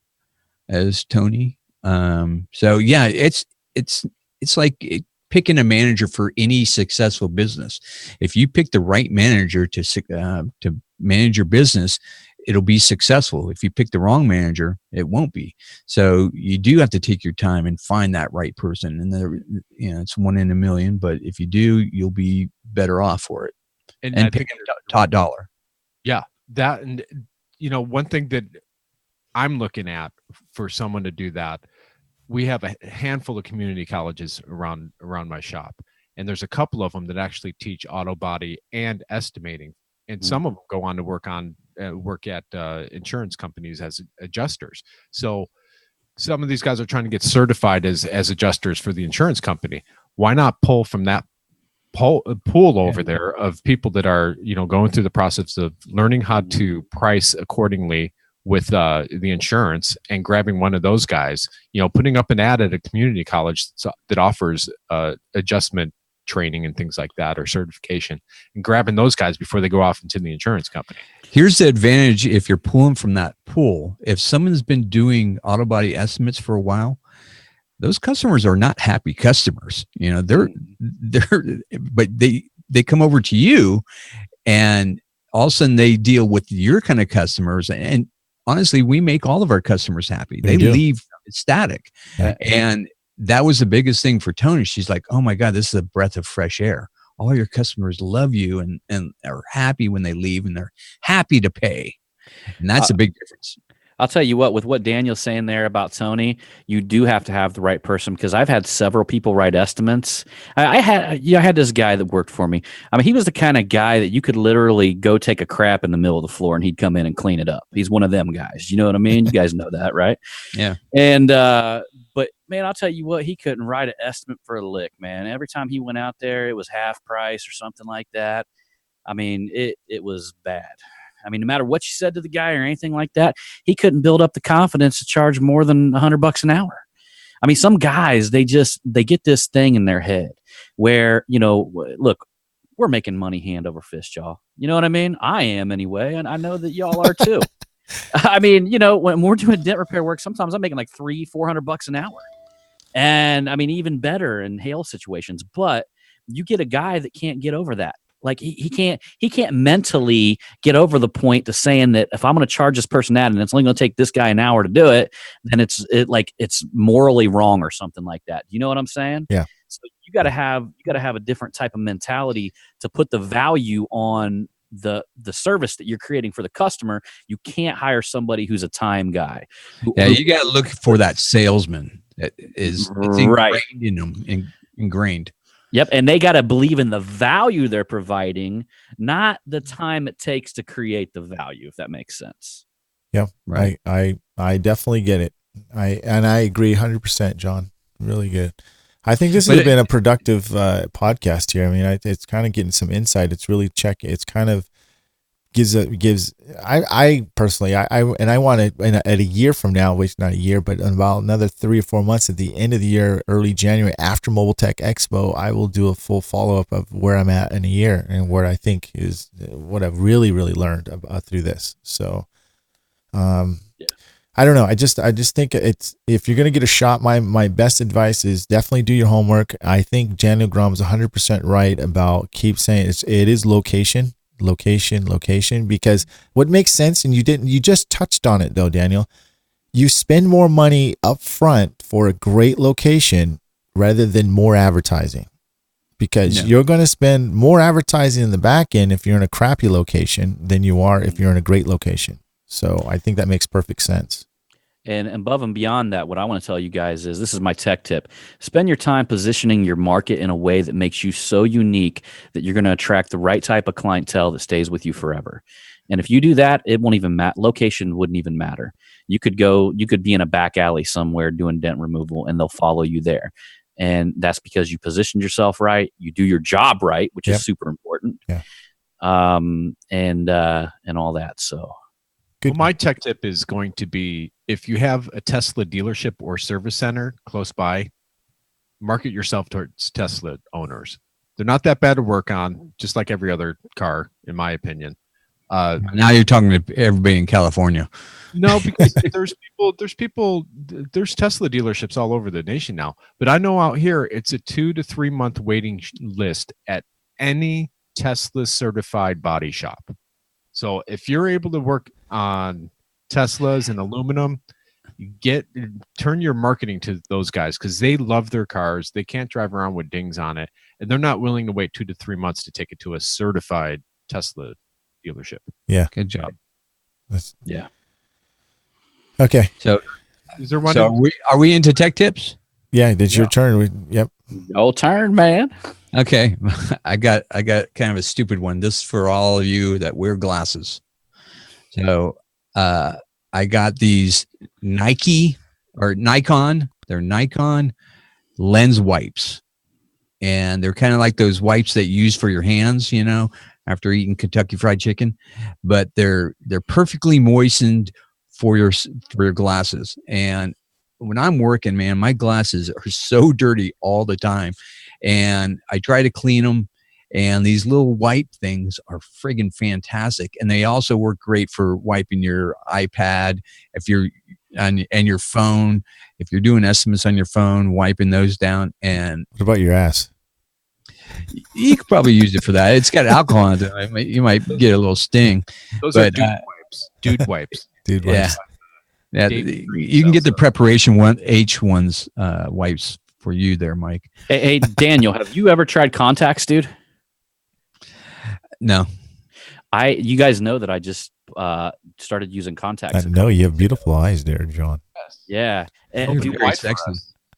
as Tony. So yeah, it's like picking a manager for any successful business. If you pick the right manager to manage your business, it'll be successful. If you pick the wrong manager, it won't be. So you do have to take your time and find that right person. And it's 1 in a million, but if you do, you'll be better off for it. And pick a top dollar. Yeah, that, and one thing that I'm looking at for someone to do that, we have a handful of community colleges around my shop, and there's a couple of them that actually teach auto body and estimating, and some of them go on to work at insurance companies as adjusters. So some of these guys are trying to get certified as adjusters for the insurance company. Why not pull from that pool over there of people that are going through the process of learning how to price accordingly with the insurance, and grabbing one of those guys, putting up an ad at a community college that offers adjustment training and things like that, or certification, and grabbing those guys before they go off into the insurance company. Here's the advantage if you're pulling from that pool. If someone's been doing auto body estimates for a while, those customers are not happy customers. But they come over to you, and all of a sudden they deal with your kind of customers. And honestly, we make all of our customers happy. They leave ecstatic. Yeah. And that was the biggest thing for Tony. She's like, oh my God, this is a breath of fresh air. All your customers love you and are happy when they leave, and they're happy to pay. And that's a big difference. I'll tell you what, with what Daniel's saying there about Tony, you do have to have the right person, because I've had several people write estimates. I had this guy that worked for me. I mean, he was the kind of guy that you could literally go take a crap in the middle of the floor and he'd come in and clean it up. He's one of them guys. You know what I mean? You guys know that, right? Yeah. And, but man, I'll tell you what, he couldn't write an estimate for a lick, man. Every time he went out there, it was half price or something like that. I mean, it was bad. I mean, no matter what you said to the guy or anything like that, he couldn't build up the confidence to charge more than $100 an hour. I mean, some guys, they get this thing in their head where, look, we're making money hand over fist, y'all. You know what I mean? I am anyway. And I know that y'all are too. I mean, when we're doing dent repair work, sometimes I'm making like $300-400 an hour. And I mean, even better in hail situations, but you get a guy that can't get over that. Like he can't mentally get over the point to saying that if I'm going to charge this person that and it's only going to take this guy an hour to do it, then it's morally wrong or something like that. You know what I'm saying? Yeah. So you got to have a different type of mentality to put the value on the service that you're creating for the customer. You can't hire somebody who's a time guy. Yeah, you got to look for that salesman that is ingrained. Yep, and they got to believe in the value they're providing, not the time it takes to create the value, if that makes sense. Yeah, right. I definitely get it. I agree 100%, John. Really good. I think this has been a productive podcast here. I mean, it's kind of getting some insight. It's really it's kind of I personally, I want to, at a year from now, which not a year, but in about another 3 or 4 months at the end of the year, early January, after Mobile Tech Expo, I will do a full follow-up of where I'm at in a year and where I think is what I've really, really learned through this. So, I don't know. I just think it's, if you're going to get a shot, my best advice is definitely do your homework. I think Daniel Grom's 100% right about keep saying it is location, because what makes sense, and you just touched on it though, Daniel, you spend more money up front for a great location rather than more advertising, because you're going to spend more advertising in the back end if you're in a crappy location than you are if you're in a great location. So I think that makes perfect sense. And above and beyond that, what I want to tell you guys is, this is my tech tip. Spend your time positioning your market in a way that makes you so unique that you're going to attract the right type of clientele that stays with you forever. And if you do that, it won't even matter. Location wouldn't even matter. You could be in a back alley somewhere doing dent removal and they'll follow you there. And that's because you positioned yourself right. You do your job right, which is super important. Yeah. And all that. So. Well, my tech tip is going to be, if you have a Tesla dealership or service center close by, market yourself towards Tesla owners. They're not that bad to work on, just like every other car, in my opinion. Now you're talking to everybody in California. No, because there's Tesla dealerships all over the nation now. But I know out here, it's a 2 to 3 month waiting list at any Tesla certified body shop. So if you're able to work on Teslas and aluminum, turn your marketing to those guys, because they love their cars. They can't drive around with dings on it, and they're not willing to wait 2 to 3 months to take it to a certified Tesla dealership. Yeah. Good job. Yeah. Okay. So, is there one? so are we into tech tips? Yeah, it's your turn. Yep. Your turn, man. Okay, I got kind of a stupid one. This is for all of you that wear glasses. So I got these Nikon. They're Nikon lens wipes, and they're kind of like those wipes that you use for your hands, after eating Kentucky Fried Chicken, but they're perfectly moistened for your glasses. And when I'm working, man, my glasses are so dirty all the time. And I try to clean them, and these little wipe things are friggin' fantastic. And they also work great for wiping your iPad, if you're and your phone, if you're doing estimates on your phone, wiping those down. And what about your ass? You could probably use it for that. It's got alcohol in it. You might get a little sting. Those are dude wipes. Dude wipes. Dude wipes. Yeah. You can get the preparation H1's wipes for you there, Mike. Hey, Daniel, have you ever tried contacts, dude? No. You guys know that I just started using contacts. I know you have beautiful eyes there, John. Yeah. You're very sexy.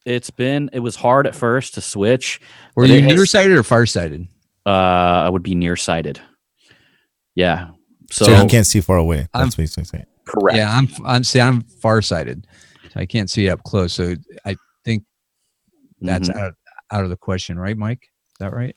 It was hard at first to switch. Were you nearsighted or farsighted? I would be nearsighted. Yeah. So you can't see far away. That's what he's saying. Correct. Yeah, I'm farsighted. So I can't see up close. So I think that's out of the question, right, Mike? Is that right?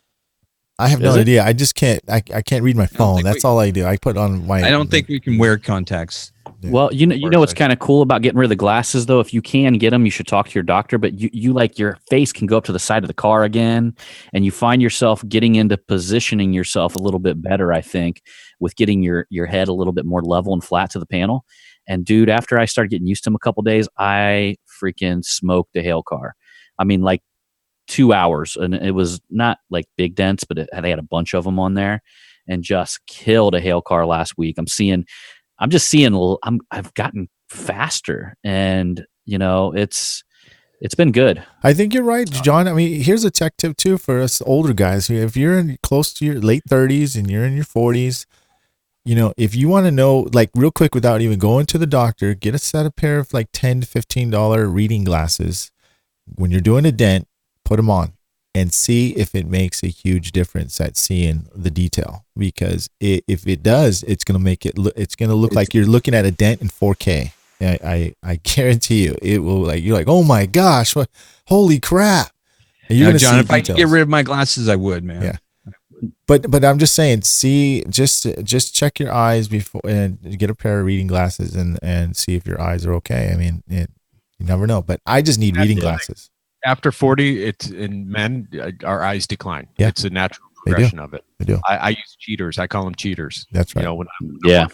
I have no idea. I just can't. I can't read my phone. That's all I do. I put on my. I don't think we can wear contacts. Well, you know what's kind of cool about getting rid of the glasses, though. If you can get them, you should talk to your doctor. But you like your face can go up to the side of the car again, and you find yourself getting into positioning yourself a little bit better. I think with getting your head a little bit more level and flat to the panel. And dude, after I started getting used to them a couple days, I freaking smoked a hail car. I mean, like 2 hours, and it was not like big dents, but they had a bunch of them on there, and just killed a hail car last week. I've gotten faster, and it's been good. I think you're right, John. I mean, here's a tech tip too for us older guys. If you're close to your late 30s and you're in your 40s, if you want to know, like real quick, without even going to the doctor, get a pair of like $10 to $15 reading glasses. When you're doing a dent, put them on and see if it makes a huge difference at seeing the detail. Because if it does, it's going to make it's going to look like you're looking at a dent in 4K. I guarantee you, it will. You're like, oh my gosh, holy crap! And John, if I could get rid of my glasses, I would, man. Yeah. But I'm just saying, see, just check your eyes before and get a pair of reading glasses and see if your eyes are okay. I mean, you never know. But I just need reading glasses. After 40, it's in men, our eyes decline. Yeah. It's a natural progression of it. They do. I use cheaters. I call them cheaters. That's right. You know, when I'm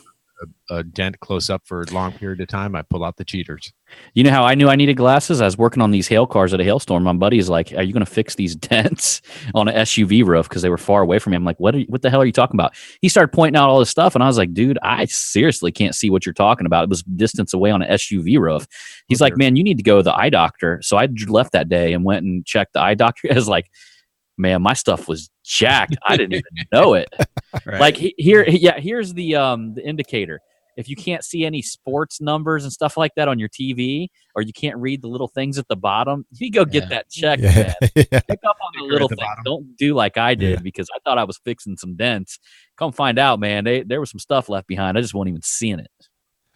a dent close up for a long period of time, I pull out the cheaters. You know how I knew I needed glasses? I was working on these hail cars at a hailstorm. My buddy's like, "Are you going to fix these dents on an SUV roof?" Because they were far away from me. I'm like, "What the hell are you talking about?" He started pointing out all this stuff, and I was like, "Dude, I seriously can't see what you're talking about." It was distance away on an SUV roof. He's like, "Man, you need to go to the eye doctor." So I left that day and went and checked the eye doctor. I was like, "Man, my stuff was jacked. I didn't even know it." Right. Like here's the indicator. If you can't see any sports numbers and stuff like that on your TV, or you can't read the little things at the bottom, you go get that checked, man. Pick up on the little things. Don't do like I did because I thought I was fixing some dents. Come find out, man. There was some stuff left behind. I just wasn't even seeing it.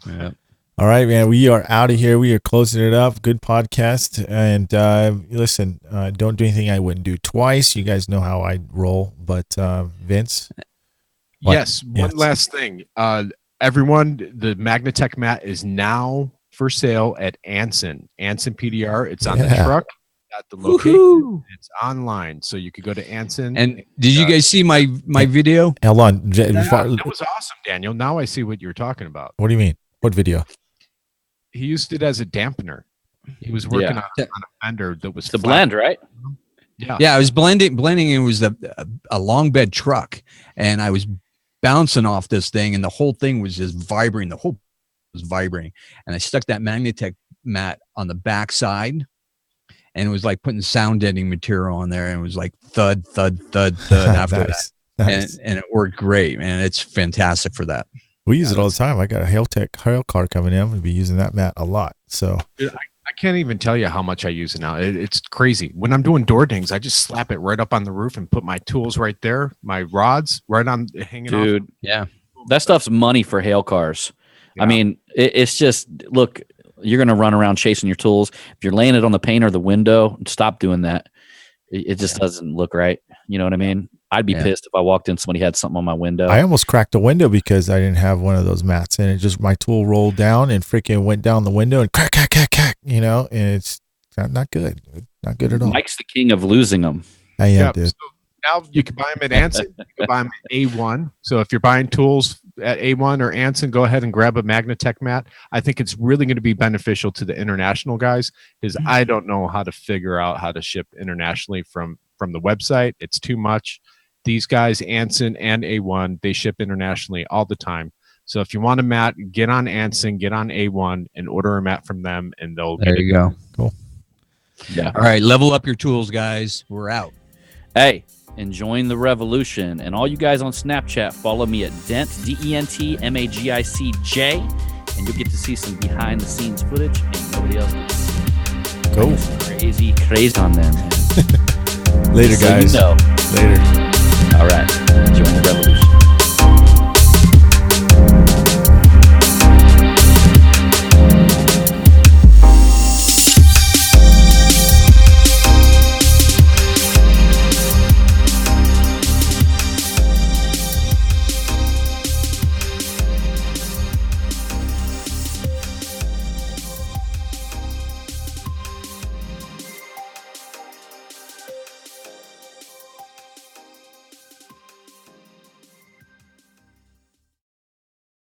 Yeah. All right, man. We are out of here. We are closing it up. Good podcast. And listen, don't do anything I wouldn't do twice. You guys know how I roll. But Vince? Yes. One last thing. Everyone, the Magnatech mat is now for sale at Anson PDR. It's on the truck at the location. It's online, so you could go to Anson. And did you guys see my video? Hold on. That was awesome, Daniel. Now I see what you're talking about. What do you mean? What video? He used it as a dampener. He was working on a fender that was the blend, right? Yeah, I was blending. It was a long bed truck, and I was bouncing off this thing, and the whole thing was just vibrating. The whole was vibrating, and I stuck that Magnatech mat on the back side, and it was like putting sound deadening material on there, and it was like thud, thud, thud, thud after that. Nice. And it worked great, man. It's fantastic for that. We use it all the time. I got a hail car coming in. I'm going to be using that mat a lot. So I can't even tell you how much I use it now. It's crazy. When I'm doing door dings, I just slap it right up on the roof and put my tools right there, my rods right on hanging off. Dude, yeah. That stuff's money for hail cars. Yeah. I mean, it's just, look, you're going to run around chasing your tools. If you're laying it on the paint or the window, stop doing that. It just doesn't look right. You know what I mean? I'd be pissed if I walked in, somebody had something on my window. I almost cracked a window because I didn't have one of those mats, and it just, my tool rolled down and freaking went down the window and crack, you know, and it's not good. Not good at all. Mike's the king of losing them. I am, dude. So now you can buy them at Anson. You can buy them at A1. So if you're buying tools at A1 or Anson, go ahead and grab a Magnatech mat. I think it's really going to be beneficial to the international guys because I don't know how to figure out how to ship internationally from the website. It's too much. These guys, Anson and A1, they ship internationally all the time. So if you want a mat, get on Anson, get on A1, and order a mat from them, and they'll There you go. Cool. Yeah. All right, level up your tools, guys. We're out. Hey, enjoying the revolution. And all you guys on Snapchat, follow me at Dent, DENTMAGICJ, and you'll get to see some behind-the-scenes footage and nobody else gets. Cool. Crazy on them. Later, guys. So you know. Later. All right. Enjoy the revolution.